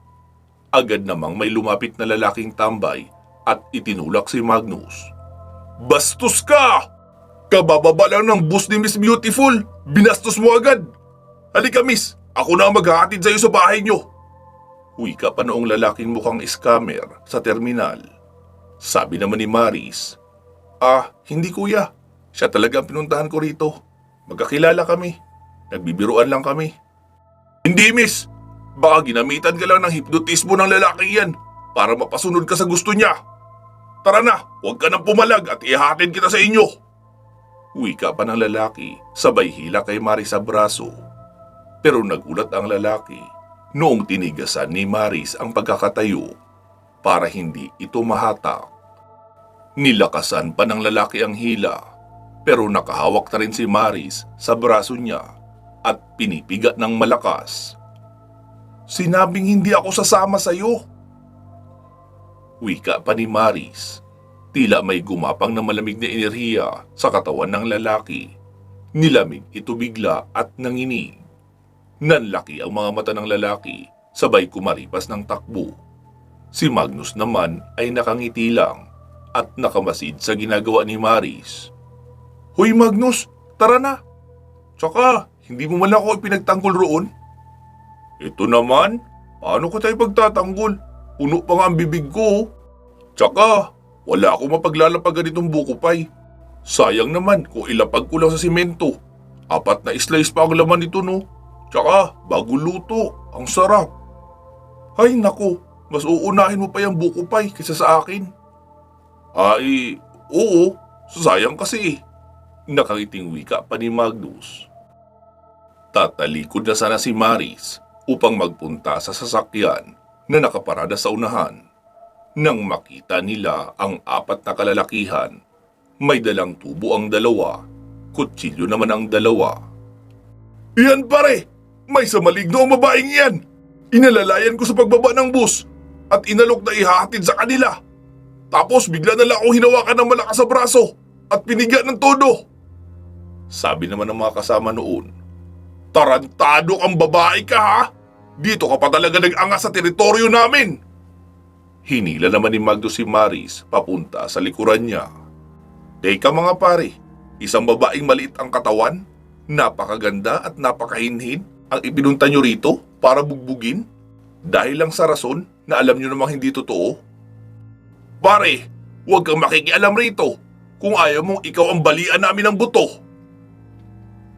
Agad namang may lumapit na lalaking tambay at itinulak si Magnus. "Bastos ka! Kabababa lang ng bus ni Miss Beautiful. Binastos mo agad. Halika, miss. Ako na ang maghahatid sa'yo sa bahay niyo." Wika pa noong lalaking mukhang scammer sa terminal. Sabi naman ni Maris, Hindi kuya. Siya talaga ang pinuntahan ko rito. Magkakilala kami. Nagbibiruan lang kami." "Hindi, miss. Baka ginamitan ka lang ng hipnotismo ng lalaki yan para mapasunod ka sa gusto niya. Tara na, huwag ka nang pumalag at ihahatid kita sa inyo." Wika pa ng lalaki, sabay hila kay Maris sa braso. Pero nagulat ang lalaki noong tinigasan ni Maris ang pagkakatayo para hindi ito mahatak. Nilakasan pa ng lalaki ang hila, pero nakahawak na rin si Maris sa braso niya at pinipigat ng malakas. "Sinabing hindi ako sasama sa'yo." Wika pa ni Maris. Tila may gumapang na malamig na enerhiya sa katawan ng lalaki. Nilamig ito bigla at nanginig. Nanlaki ang mga mata ng lalaki, sabay kumaripas ng takbo. Si Magnus naman ay nakangiti lang at nakamasid sa ginagawa ni Maris. Hoy Magnus, tara na. Tsaka, hindi mo man ako ipinagtanggol roon. Ito naman, paano ko tayo pagtatanggol? Puno pa nga ang bibig ko. Tsaka, wala akong mapaglalapagan itong buko pie. Sayang naman kung ilapag ko lang sa simento. 4 na slice pa ang laman nito no. Tsaka, bago luto, ang sarap. Ay nako, mas uunahin mo pa yung buko pie kaysa sa akin. Ay, oo, sayang kasi eh. Nakangiting wika pa ni Magnus. Tatalikod na sana si Maris upang magpunta sa sasakyan na nakaparada sa unahan. Nang makita nila ang 4 na kalalakihan, may dalang tubo ang 2, kutsilyo naman ang 2. Iyan pare! May sa maligno ang babaeng iyan! Inalalayan ko sa pagbaba ng bus at inalok na ihahatid sa kanila. Tapos bigla na lang ako hinawakan ng malakas sa braso at pinigyan ng todo. Sabi naman ng mga kasama noon, tarantado kang babae ka ha? Dito ka pa talaga nag-angas sa teritoryo namin. Hinila naman ni Magdo si Maris papunta sa likuran niya. Teka mga pare, isang babaeng maliit ang katawan, napakaganda at napakahinhin ang ipinunta nyo rito para bugbugin? Dahil lang sa rason na alam nyo namang hindi totoo? Pare, huwag kang makikialam rito kung ayaw mong ikaw ang balian namin ng buto.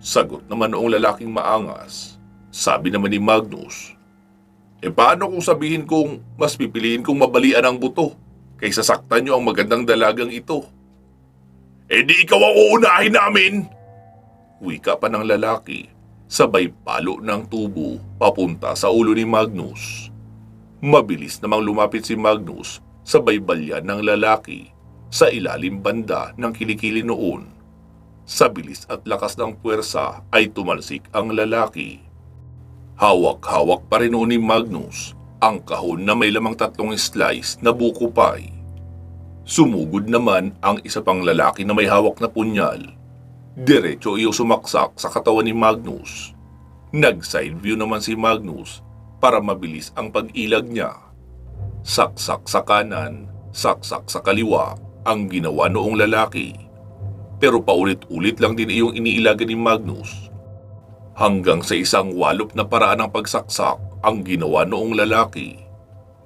Sagot naman noong lalaking maangas. Sabi naman ni Magnus, paano kung sabihin kong mas pipiliin kong mabalian ang buto kaysa saktan nyo ang magandang dalagang ito? Di ikaw ang uunahin namin! Wika pa ng lalaki, sabay palo ng tubo papunta sa ulo ni Magnus. Mabilis namang lumapit si Magnus sabay balyan ng lalaki sa ilalim banda ng kilikili noon. Sa bilis at lakas ng puwersa ay tumalsik ang lalaki. Hawak-hawak pa rin noon ni Magnus ang kahon na may lamang 3 slice na buko pie. Sumugod naman ang isa pang lalaki na may hawak na punyal. Diretso iyo sumaksak sa katawan ni Magnus. Nag-side view naman si Magnus para mabilis ang pag-ilag niya. Saksak sa kanan, saksak sa kaliwa ang ginawa noong lalaki. Pero paulit-ulit lang din iyong iniilagan ni Magnus. Hanggang sa isang walop na paraan ng pagsaksak ang ginawa noong lalaki.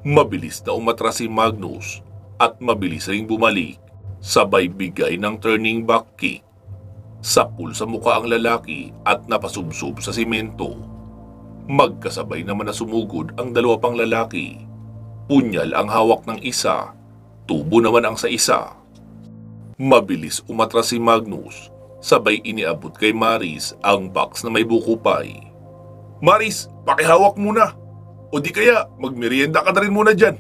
Mabilis na umatras si Magnus at mabilis ring bumalik, sabay bigay ng turning back kick. Sapul sa mukha ang lalaki at napasubsob sa simento. Magkasabay naman na sumugod ang 2 pang lalaki. Punyal ang hawak ng isa, tubo naman ang sa isa. Mabilis umatras si Magnus, sabay iniabot kay Maris ang box na may buko pie. Maris, pakihawak muna. O di kaya magmerienda ka na rin muna dyan.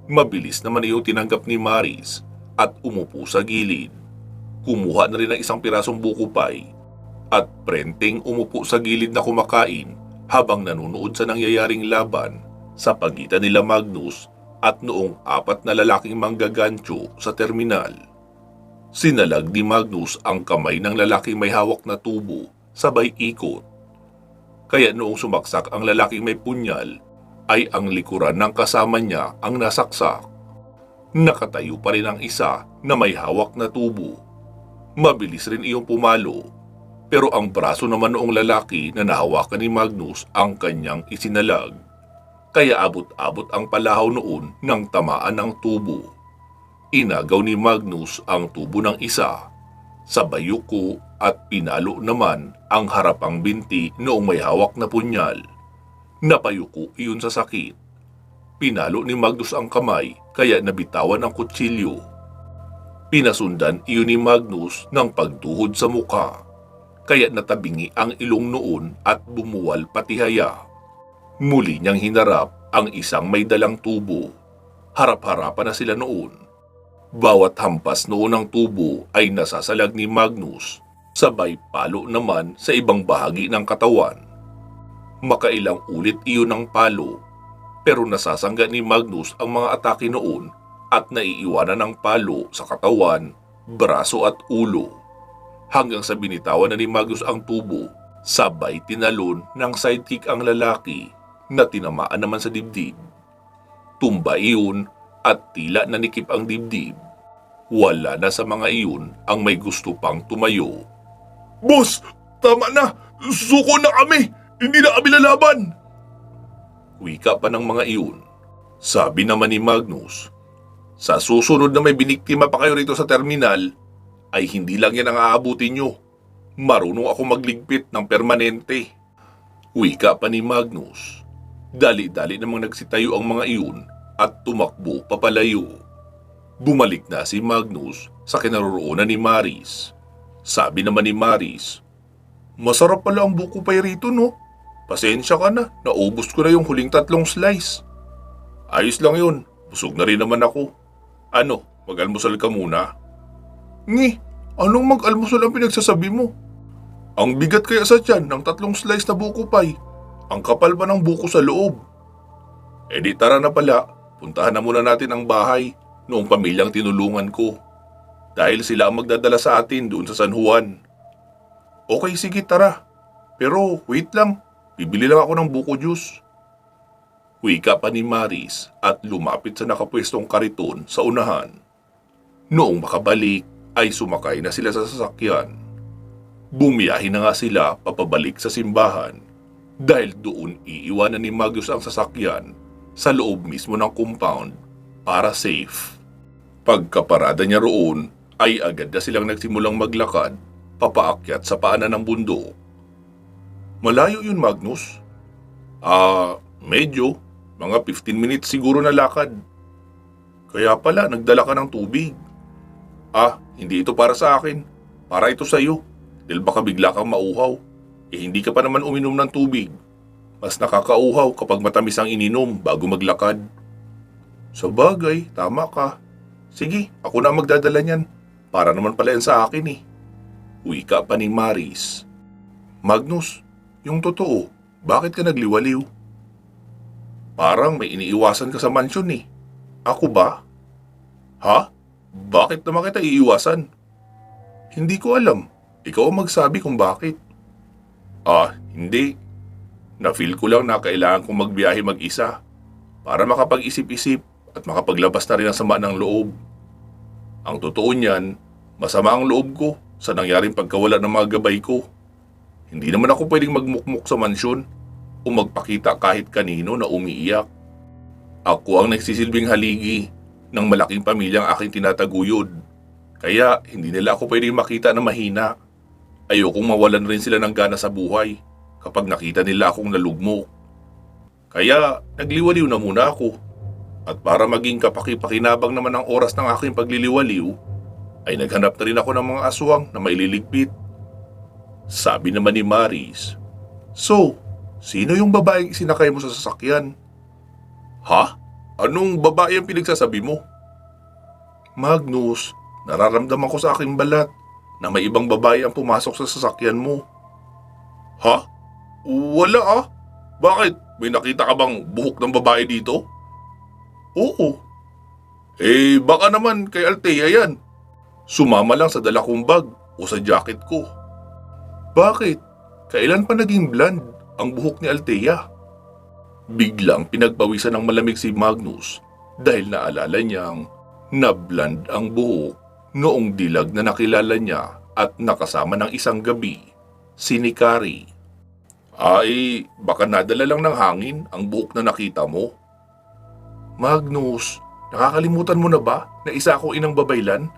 Mabilis naman iyo tinanggap ni Maris at umupo sa gilid. Kumuha na rin ng isang pirasong buko pie at prenteng umupo sa gilid na kumakain habang nanonood sa nangyayaring laban sa pagitan nila Magnus at noong 4 na lalaking manggagancho sa terminal. Sinalag ni Magnus ang kamay ng lalaking may hawak na tubo sabay ikot. Kaya noong sumaksak ang lalaking may punyal, ay ang likuran ng kasama niya ang nasaksak. Nakatayo pa rin ang isa na may hawak na tubo. Mabilis rin iyong pumalo, pero ang braso naman noong lalaki na nahawakan ni Magnus ang kanyang isinalag. Kaya abot-abot ang palahaw noon ng tamaan ng tubo. Inagaw ni Magnus ang tubo ng isa, sabay yuko at pinalo naman ang harapang binti noong may hawak na punyal. Napayuko iyon sa sakit. Pinalo ni Magnus ang kamay kaya nabitawan ang kutsilyo. Pinasundan iyon ni Magnus ng pagtuhod sa mukha, kaya natabingi ang ilong noon at bumuwal pati haya. Muli niyang hinarap ang isang may dalang tubo. Harap-harapan na sila noon. Bawat hampas noon ng tubo ay nasasalag ni Magnus, sabay palo naman sa ibang bahagi ng katawan. Makailang ulit iyon ng palo, pero nasasangga ni Magnus ang mga atake noon at naiiwanan ng palo sa katawan, braso at ulo. Hanggang sa binitawan na ni Magnus ang tubo, sabay tinalon ng sidekick ang lalaki na tinamaan naman sa dibdib. Tumba iyon at tila nanikip ang dibdib. Wala na sa mga iyon ang may gusto pang tumayo. Boss, tama na! Suko na kami! Hindi na kami lalaban! Wika pa ng mga iyon. Sabi naman ni Magnus, sa susunod na may biniktima pa kayo rito sa terminal, ay hindi lang yan ang aabutin nyo. Marunong ako magligpit ng permanente. Wika pa ni Magnus. Dali-dali namang nagsitayo ang mga iyon at tumakbo papalayo. Bumalik na si Magnus sa kinaroroonan ni Maris. Sabi naman ni Maris, masarap pala ang buko pay rito, no? Pasensya ka na, naubos ko na yung huling 3 slice. Ayos lang yun, busog na rin naman ako. Ano, mag-almusal ka muna? Ngi, anong mag-almusal ang pinagsasabi mo? Ang bigat kaya sa tiyan ng 3 slice na buko pay. Ang kapal pa ng buko sa loob. E di tara na pala, puntahan na muna natin ang bahay noong pamilyang tinulungan ko. Dahil sila ang magdadala sa atin doon sa San Juan. Okay, sige, tara. Pero wait lang, bibili lang ako ng buko juice. Wika pa ni Maris at lumapit sa nakapwestong kariton sa unahan. Noong makabalik ay sumakay na sila sa sasakyan. Bumiyahe na nga sila papabalik sa simbahan dahil doon iiwanan ni Magnus ang sasakyan sa loob mismo ng compound para safe. Pagkaparada niya roon ay agad na silang nagsimulang maglakad papaakyat sa paanan ng bundok. Malayo yun, Magnus? Medyo. Mga 15 minutes siguro na lakad. Kaya pala nagdala ka ng tubig. Hindi ito para sa akin. Para ito sa iyo. Dahil baka bigla kang mauhaw. Hindi ka pa naman uminom ng tubig. Mas nakakauhaw kapag matamis ang ininom bago maglakad. Sa bagay, tama ka. Sige, ako na magdadala niyan. Para naman pala yan sa akin eh. Wika pa ni Maris. Magnus, yung totoo, bakit ka nagliwaliw? Parang may iniiwasan ka sa mansyon eh. Ako ba? Ha? Bakit naman kita iiwasan? Hindi ko alam. Ikaw ang magsabi kung bakit. Hindi. Na-feel ko lang na kailangan kong magbiyahe mag-isa para makapag-isip-isip at makapaglabas na rin ang sama ng loob. Ang totoo niyan, masama ang loob ko sa nangyaring pagkawala ng mga gabay ko. Hindi naman ako pwedeng magmukmuk sa mansyon o magpakita kahit kanino na umiiyak. Ako ang nagsisilbing haligi ng malaking pamilyang aking tinataguyod. Kaya hindi nila ako pwedeng makita na mahina. Ayokong mawalan rin sila ng gana sa buhay kapag nakita nila akong nalugmok. Kaya nagliwaliw na muna ako. At para maging kapaki-pakinabang naman ang oras ng aking pagliliwaliw, ay naghanap na rin ako ng mga aswang na maililigpit. Sabi naman ni Maris, So, sino yung babaeng isinakay mo sa sasakyan? Ha? Anong babae ang pinagsasabi mo? Magnus, nararamdaman ko sa aking balat na may ibang babae ang pumasok sa sasakyan mo. Ha? Wala. Bakit? May nakita ka bang buhok ng babae dito? Oo. Baka naman kay Althea yan. Sumama lang sa dala kong bag o sa jacket ko. Bakit? Kailan pa naging blonde ang buhok ni Althea? Biglang pinagpawisan ng malamig si Magnus dahil naalala niyang na-blonde ang buhok noong dilag na nakilala niya at nakasama ng isang gabi, si Nikari. Baka nadala lang ng hangin ang buhok na nakita mo. Magnus, nakakalimutan mo na ba na isa akong inang babaylan?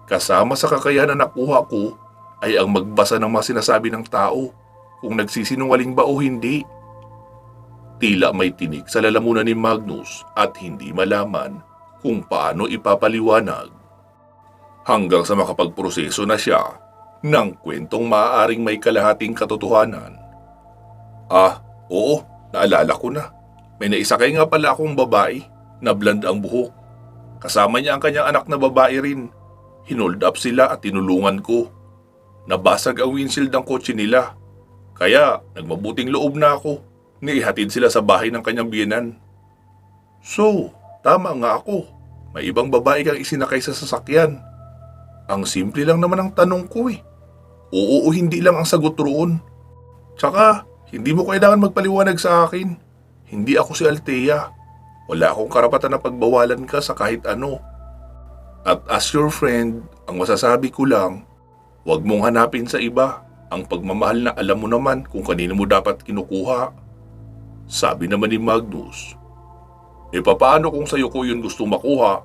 Kasama sa kakayahan na nakuha ko ay ang magbasa ng mga sinasabi ng tao kung nagsisinungaling ba o hindi. Tila may tinik sa lalamunan ni Magnus at hindi malaman kung paano ipapaliwanag. Hanggang sa makapagproseso na siya ng kwentong maaaring may kalahating katotohanan. Oo, naalala ko na. May naisakay nga pala akong babae na blonde ang buhok. Kasama niya ang kanyang anak na babae rin. Hinold up sila at tinulungan ko. Nabasag ang windshield ng kotse nila. Kaya nagmabuting loob na ako. Niihatid sila sa bahay ng kanyang biyenan. So, tama nga ako. May ibang babae kang isinakay sa sasakyan. Ang simple lang naman ang tanong ko eh. Oo o hindi lang ang sagot roon. Tsaka, hindi mo kailangan magpaliwanag sa akin. Hindi ako si Althea. Wala akong karapatan na pagbawalan ka sa kahit ano. At as your friend, ang masasabi ko lang, huwag mong hanapin sa iba ang pagmamahal na alam mo naman kung kanino mo dapat kinukuha. Sabi naman ni Magnus, e papaano kung sa'yo ko yun gustong makuha?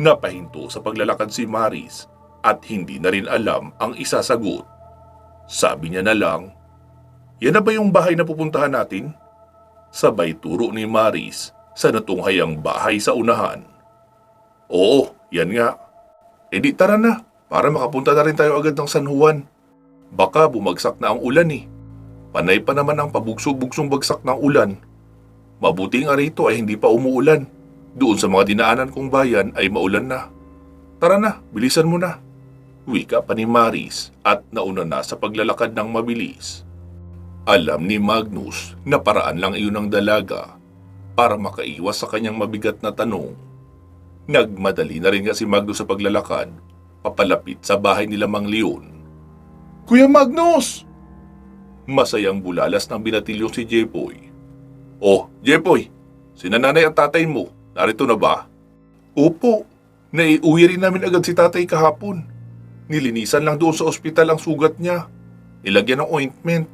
Napahinto sa paglalakad si Maris at hindi na rin alam ang isasagot. Sabi niya na lang, yan na ba yung bahay na pupuntahan natin? Sabay turo ni Maris sa natunghayang bahay sa unahan. Oo, yan nga. E di tara na, para makapunta na rin tayo agad ng San Juan. Baka bumagsak na ang ulan eh. Panay pa naman ang pabugso-bugsong bagsak ng ulan. Mabuti nga rito ay hindi pa umuulan. Doon sa mga dinaanan kong bayan ay maulan na. Tara na, bilisan mo na. Wika pa ni Maris at nauna na sa paglalakad ng mabilis. Alam ni Magnus na paraan lang iyon ng dalaga para makaiwas sa kanyang mabigat na tanong. Nagmadali na rin nga si Magnus sa paglalakad, papalapit sa bahay nila Mang Leon. Kuya Magnus! Masayang bulalas ng binatilyong si Jepoy. Oh, Jepoy, si nanay at tatay mo, narito na ba? Opo, naiuwi rin namin agad si tatay kahapon. Nilinisan lang doon sa ospital ang sugat niya. Nilagyan ng ointment.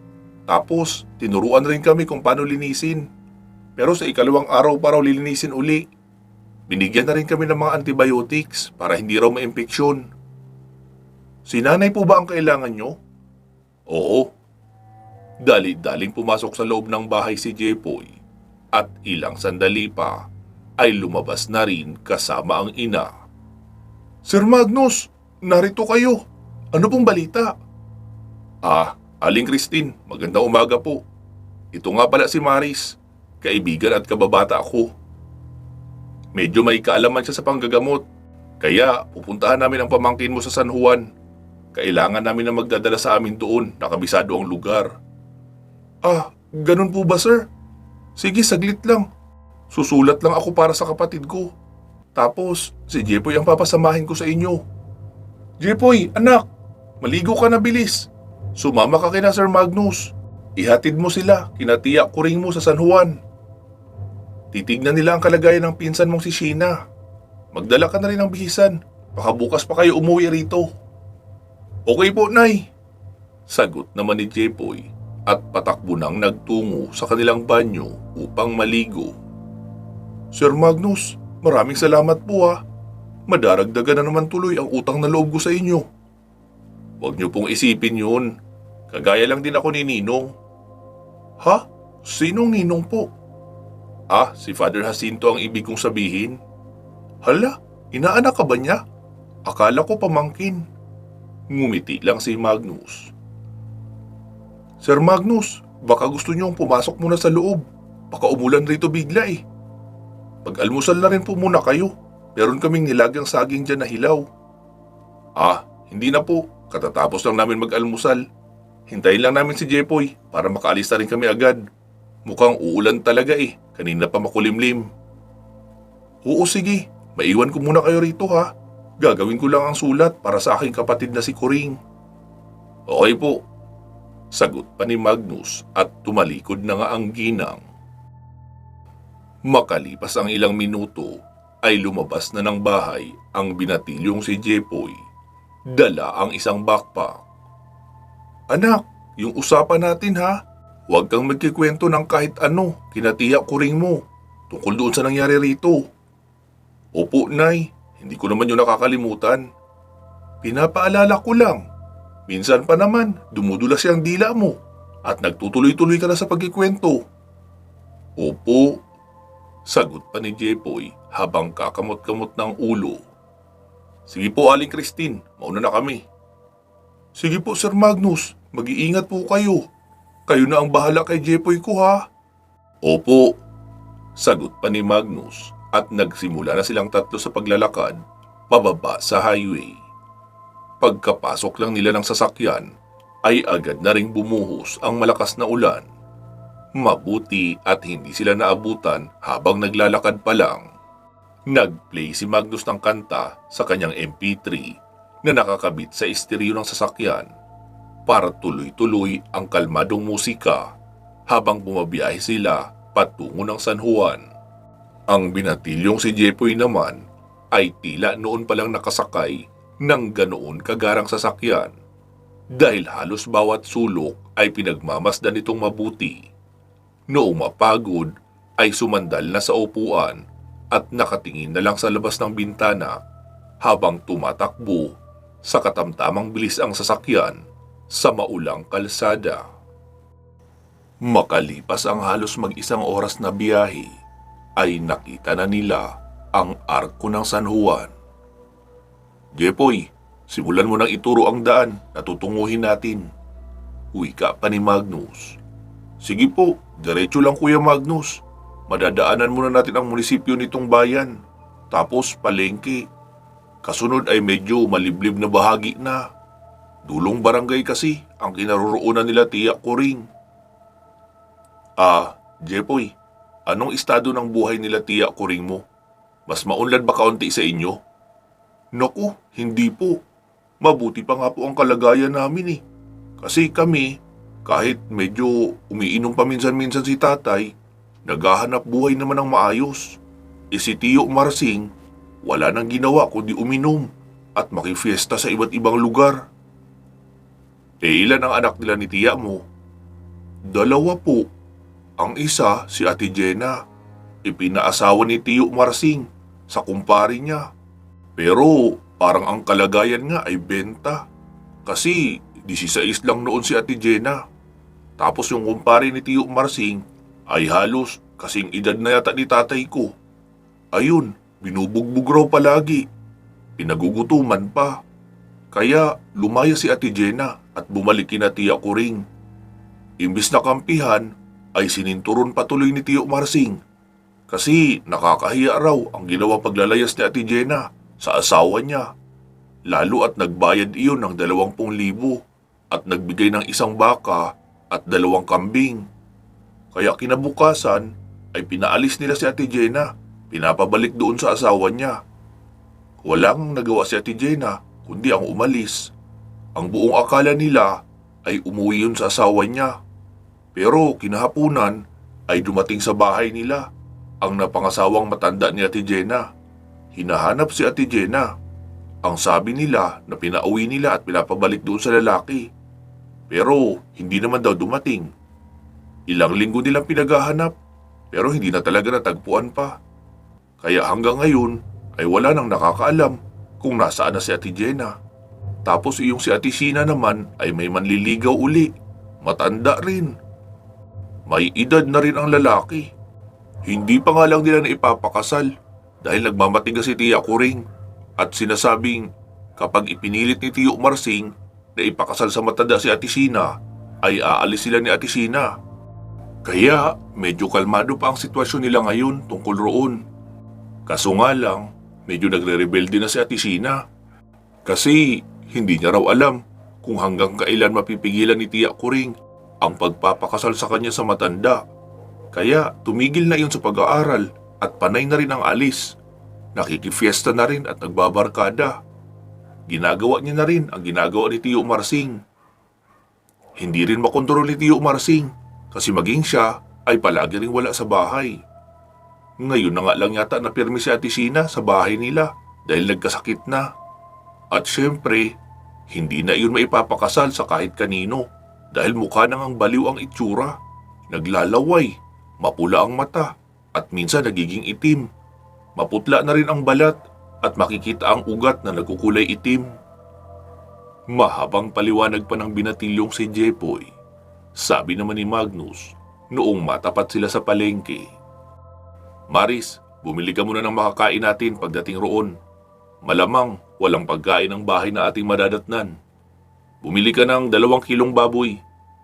Tapos, tinuruan rin kami kung paano linisin. Pero sa ikalawang araw pa raw lilinisin uli. Binigyan na rin kami ng mga antibiotics para hindi raw maimpeksyon. Si nanay po ba ang kailangan nyo? Oo. Dali-daling pumasok sa loob ng bahay si Jepoy at ilang sandali pa ay lumabas na rin kasama ang ina. Sir Magnus, narito kayo. Ano pong balita? Aling Christine, magandang umaga po. Ito nga pala si Maris, kaibigan at kababata ako. Medyo may kaalaman siya sa panggagamot, kaya pupuntahan namin ang pamangkin mo sa San Juan. Kailangan namin na magdadala sa amin doon, nakabisado ang lugar. Ganun po ba sir? Sige, saglit lang. Susulat lang ako para sa kapatid ko. Tapos, si Jepoy ang papasamahin ko sa inyo. Jepoy, anak, maligo ka na bilis. Sumama ka kina Sir Magnus. Ihatid mo sila, kinatiyak ko rin mo sa San Juan. Titignan nila ang kalagayan ng pinsan mong si Sheena. Magdala ka na rin ng bihisan. Baka bukas pa kayo umuwi rito. Okay po, Nay. Sagot naman ni Jepoy at patakbo nang nagtungo sa kanilang banyo upang maligo. Sir Magnus, maraming salamat po ha. Madaragdagan na naman tuloy ang utang na loob ko sa inyo. Huwag niyo pong isipin yun. Kagaya lang din ako ni Ninong. Ha? Sinong Ninong po? Si Father Jacinto ang ibig kong sabihin. Hala, inaanak ka ba niya? Akala ko pamangkin. Ngumiti lang si Magnus. Sir Magnus, baka gusto niyong pumasok muna sa loob. Baka umulan rito bigla eh. Pag-almusal na rin po muna kayo. Meron kaming nilagang saging dyan na hilaw. Hindi na po. Katatapos lang namin mag-almusal. Hintayin lang namin si Jepoy para makaalis na rin kami agad. Mukhang uulan talaga eh. Kanina pa makulimlim. Oo sige, maiwan ko muna kayo rito ha. Gagawin ko lang ang sulat para sa aking kapatid na si Kuring. Okay po. Sagot pa ni Magnus at tumalikod na nga ang ginang. Makalipas ang ilang minuto ay lumabas na ng bahay ang binatilyong si Jepoy. Dala ang isang backpack. Anak, yung usapan natin ha. Huwag kang magkikwento ng kahit ano, kinatiyak ko rin mo, tungkol doon sa nangyari rito. Opo, Nay, hindi ko naman yun nakakalimutan. Pinapaalala ko lang, minsan pa naman dumudulas yung dila mo at nagtutuloy-tuloy ka na sa pagkikwento. Opo, sagot pa ni Jepoy habang kakamot-kamot ng ulo. Sige po, Aling Christine, mauna na kami. Sige po, Sir Magnus, mag-iingat po kayo. Kayo na ang bahala kay Jepoy ko ha. Opo, sagot pa ni Magnus at nagsimula na silang tatlo sa paglalakad pababa sa highway. Pagkapasok lang nila ng sasakyan ay agad na ring bumuhos ang malakas na ulan. Mabuti at hindi sila naabutan habang naglalakad pa lang. Nag-play si Magnus ng kanta sa kanyang MP3 na nakakabit sa estereo ng sasakyan para tuloy-tuloy ang kalmadong musika habang bumabiyahe sila patungo ng San Juan. Ang binatilyong si Jepoy naman ay tila noon palang nakasakay ng ganoon kagarang sasakyan dahil halos bawat sulok ay pinagmamasdan nitong mabuti. Noong mapagod ay sumandal na sa upuan at nakatingin na lang sa labas ng bintana habang tumatakbo sa katamtamang bilis ang sasakyan sa maulang kalsada. Makalipas ang halos mag-isang oras na biyahe, ay nakita na nila ang arko ng San Juan. "Jepoy, simulan mo nang ituro ang daan na tutunguhin natin," wika pa ni Magnus. "Sige po, diretso lang Kuya Magnus. Madadaanan muna natin ang munisipyo nitong bayan, tapos palengke. Kasunod ay medyo maliblib na bahagi na. Dulong barangay kasi ang kinaroroonan nila Tiya Coring." Jepoy, anong estado ng buhay nila Tiya Coring mo? Mas maunlad ba kaunti sa inyo?" "Naku, hindi po. Mabuti pa nga po ang kalagayan namin eh. Kasi kami, kahit medyo umiinom paminsan-minsan si tatay, naghahanap buhay naman ng maayos. Si Tiyo Marsing, wala nang ginawa kundi uminom at makifiesta sa iba't ibang lugar." Ilan ang anak nila ni Tiya mo?" "Dalawa po. Ang isa, si Ate Jenna, ipinaasawa ni Tiyo Marsing sa kumpare niya. Pero parang ang kalagayan nga ay benta. Kasi 16 lang noon si Ate Jenna. Tapos yung kumpare ni Tiyo Marsing ay halos kasing edad na yata ni tatay ko. Ayun, binubugbog raw palagi. Pinagugutuman pa. Kaya lumaya si Ate Jenna at bumalik kina Tiya Coring. Imbis na kampihan, ay sininturon patuloy ni Tiyo Marsing kasi nakakahiya raw ang ginawang paglalayas ni Ate Jenna sa asawa niya. Lalo at nagbayad iyon ng 20,000 at nagbigay ng 1 baka at 2 kambing. Kaya kinabukasan ay pinaalis nila si Ate Jenna, pinapabalik doon sa asawa niya. Walang nagawa si Ate Jenna kundi ang umalis. Ang buong akala nila ay umuwi yun sa asawa niya. Pero kinahapunan ay dumating sa bahay nila ang napangasawang matanda ni Ate Jenna. Hinahanap si Ate Jenna. Ang sabi nila na pinauwi nila at pinapabalik doon sa lalaki. Pero hindi naman daw dumating. Ilang linggo nilang pinaghahanap pero hindi na talaga natagpuan pa. Kaya hanggang ngayon ay wala nang nakakaalam kung nasaan na si Ate Jenna. Tapos iyong si Ate Sina naman ay may manliligaw uli. Matanda rin. May edad na rin ang lalaki. Hindi pa nga lang nila na ipapakasal dahil nagmamatigas si Tiya Coring at sinasabing kapag ipinilit ni Tiyo Marsing na ipakasal sa matanda si Ate Sina, ay aalis sila ni Ate Sina. Kaya medyo kalmado pa ang sitwasyon nila ngayon tungkol roon. Kaso nga lang, medyo nagre-rebelde na si Ate Sina. Kasi hindi niya raw alam kung hanggang kailan mapipigilan ni Tiya Coring ang pagpapakasal sa kanya sa matanda. Kaya tumigil na iyon sa pag-aaral at panay na rin ang alis. Nakikifiesta na rin at nagbabarkada. Ginagawa niya na rin ang ginagawa ni Tiyo Marsing. Hindi rin makontrol ni Tiyo Marsing kasi maging siya ay palagi rin wala sa bahay. Ngayon na nga lang yata napirmi si Ate Sina sa bahay nila dahil nagkasakit na. At syempre, hindi na iyon maipapakasal sa kahit kanino. Dahil mukha nang baliw ang itsura, naglalaway, mapula ang mata, at minsan nagiging itim. Maputla na rin ang balat at makikita ang ugat na nagkukulay itim. Mahabang paliwanag pa ng binatilyong si Jepoy. Sabi naman ni Magnus, noong matapat sila sa palengke. "Maris, bumili ka muna ng makakain natin pagdating roon. Malamang walang pagkain ang bahay na ating madadatnan. Bumili ka ng 2 kilong baboy,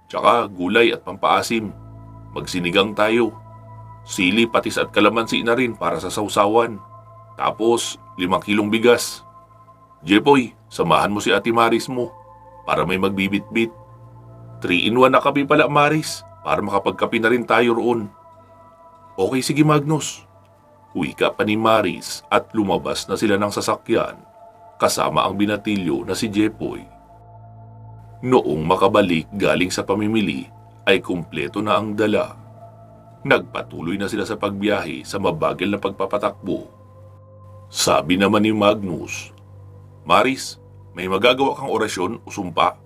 tsaka gulay at pampaasim. Magsinigang tayo. Sili, patis at kalamansi na rin para sa sausawan. Tapos 5 kilong bigas. Jepoy, samahan mo si Ate Maris mo para may magbibitbit. 3-in-1 na kape pala, Maris, para makapagkape na rin tayo roon." "Okay, sige Magnus." Wika pa ni Maris at lumabas na sila ng sasakyan kasama ang binatilyo na si Jepoy. Noong makabalik galing sa pamimili ay kumpleto na ang dala. Nagpatuloy na sila sa pagbiyahe sa mabagal na pagpapatakbo. Sabi naman ni Magnus, Maris, may magagawa kang orasyon o sumpa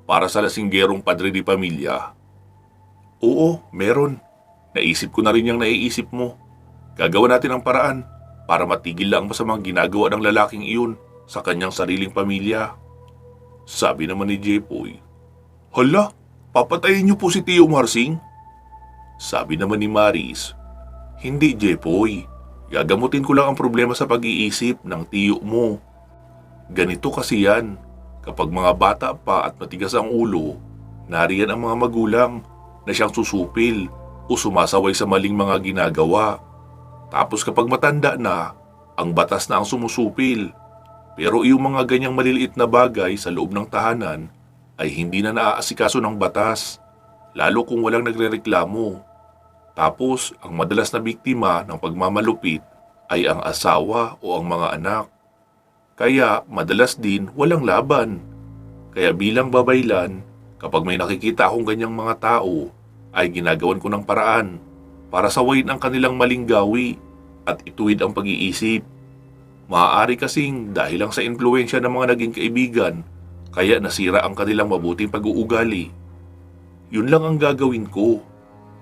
para sa lasinggerong padre di pamilya? Oo, meron. Naisip ko na rin yung naiisip mo. Gagawa natin ang paraan para matigil lang masamang ginagawa ng lalaking iyon sa kanyang sariling pamilya. Sabi naman ni Jepoy, Hala, papatayin niyo po si Tio Marsing? Sabi naman ni Maris, Hindi, Jepoy. Gagamutin ko lang ang problema sa pag-iisip ng tiyo mo. Ganito kasi yan. Kapag mga bata pa at matigas ang ulo, nariyan ang mga magulang na siyang susupil o sumasaway sa maling mga ginagawa. Tapos kapag matanda na, ang batas na ang sumusupil. Pero yung mga ganyang maliliit na bagay sa loob ng tahanan ay hindi na naaasikaso ng batas, lalo kung walang nagrereklamo. Tapos, ang madalas na biktima ng pagmamalupit ay ang asawa o ang mga anak. Kaya, madalas din walang laban. Kaya bilang babaylan, kapag may nakikita akong ganyang mga tao, ay ginagawan ko ng paraan para sawayin ang kanilang maling gawi at ituwid ang pag-iisip. Maaari kasing dahil lang sa impluensya ng mga naging kaibigan, kaya nasira ang kanilang mabuting pag-uugali. Yun lang ang gagawin ko.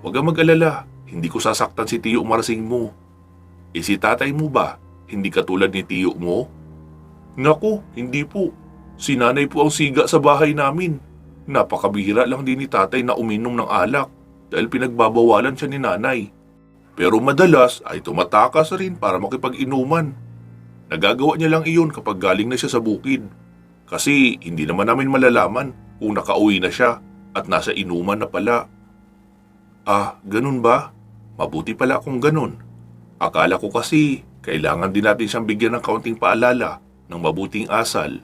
Huwag kang mag-alala, hindi ko sasaktan si Tio Marsing mo. Si tatay mo ba, hindi katulad ni Tio mo? Naku, hindi po. Si nanay po ang siga sa bahay namin. Napakabihira lang din ni tatay na uminom ng alak dahil pinagbabawalan siya ni nanay. Pero madalas ay tumatakas rin para makipag-inuman. Nagagawa niya lang iyon kapag galing na siya sa bukid. Kasi hindi naman namin malalaman kung nakauwi na siya at nasa inuman na pala. Ah, ganun ba? Mabuti pala kung ganun. Akala ko kasi kailangan din natin siyang bigyan ng kaunting paalala ng mabuting asal.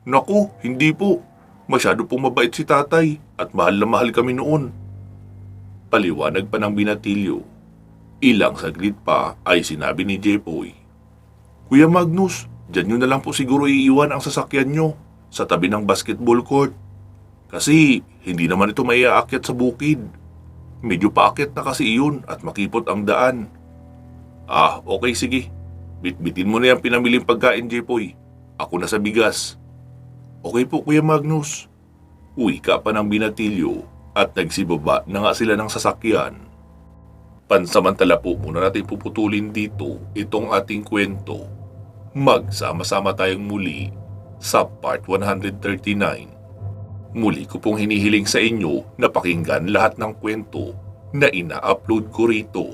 Naku, hindi po. Masyado pong mabait si tatay at mahal na mahal kami noon. Paliwanag pa ng binatilyo. Ilang saglit pa ay sinabi ni Jepoy, Kuya Magnus, dyan nyo na lang po siguro iiwan ang sasakyan nyo sa tabi ng basketball court. Kasi hindi naman ito may aakyat sa bukid. Medyo paakyat na kasi iyon at makipot ang daan. Ah, okay sige. Bitbitin mo na yung pinamiling pagkain, Jepoy. Ako na sa bigas. Okay po, Kuya Magnus. Uwi ka pa ng binatilyo at nagsibaba na nga sila ng sasakyan. Pansamantala po muna natin puputulin dito itong ating kwento. Magsama-sama tayong muli sa part 139. Muli ko pong hinihiling sa inyo na pakinggan lahat ng kwento na ina-upload ko rito.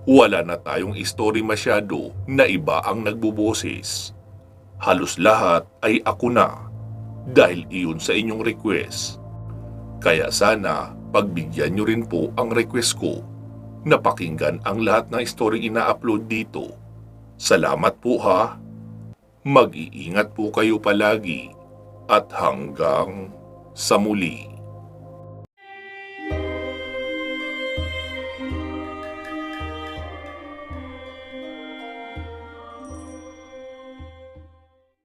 Wala na tayong story masyado na iba ang nagbuboses. Halos lahat ay ako na dahil iyon sa inyong request. Kaya sana pagbigyan nyo rin po ang request ko na pakinggan ang lahat ng story ina-upload dito. Salamat po ha. Mag-iingat po kayo palagi. At hanggang sa muli.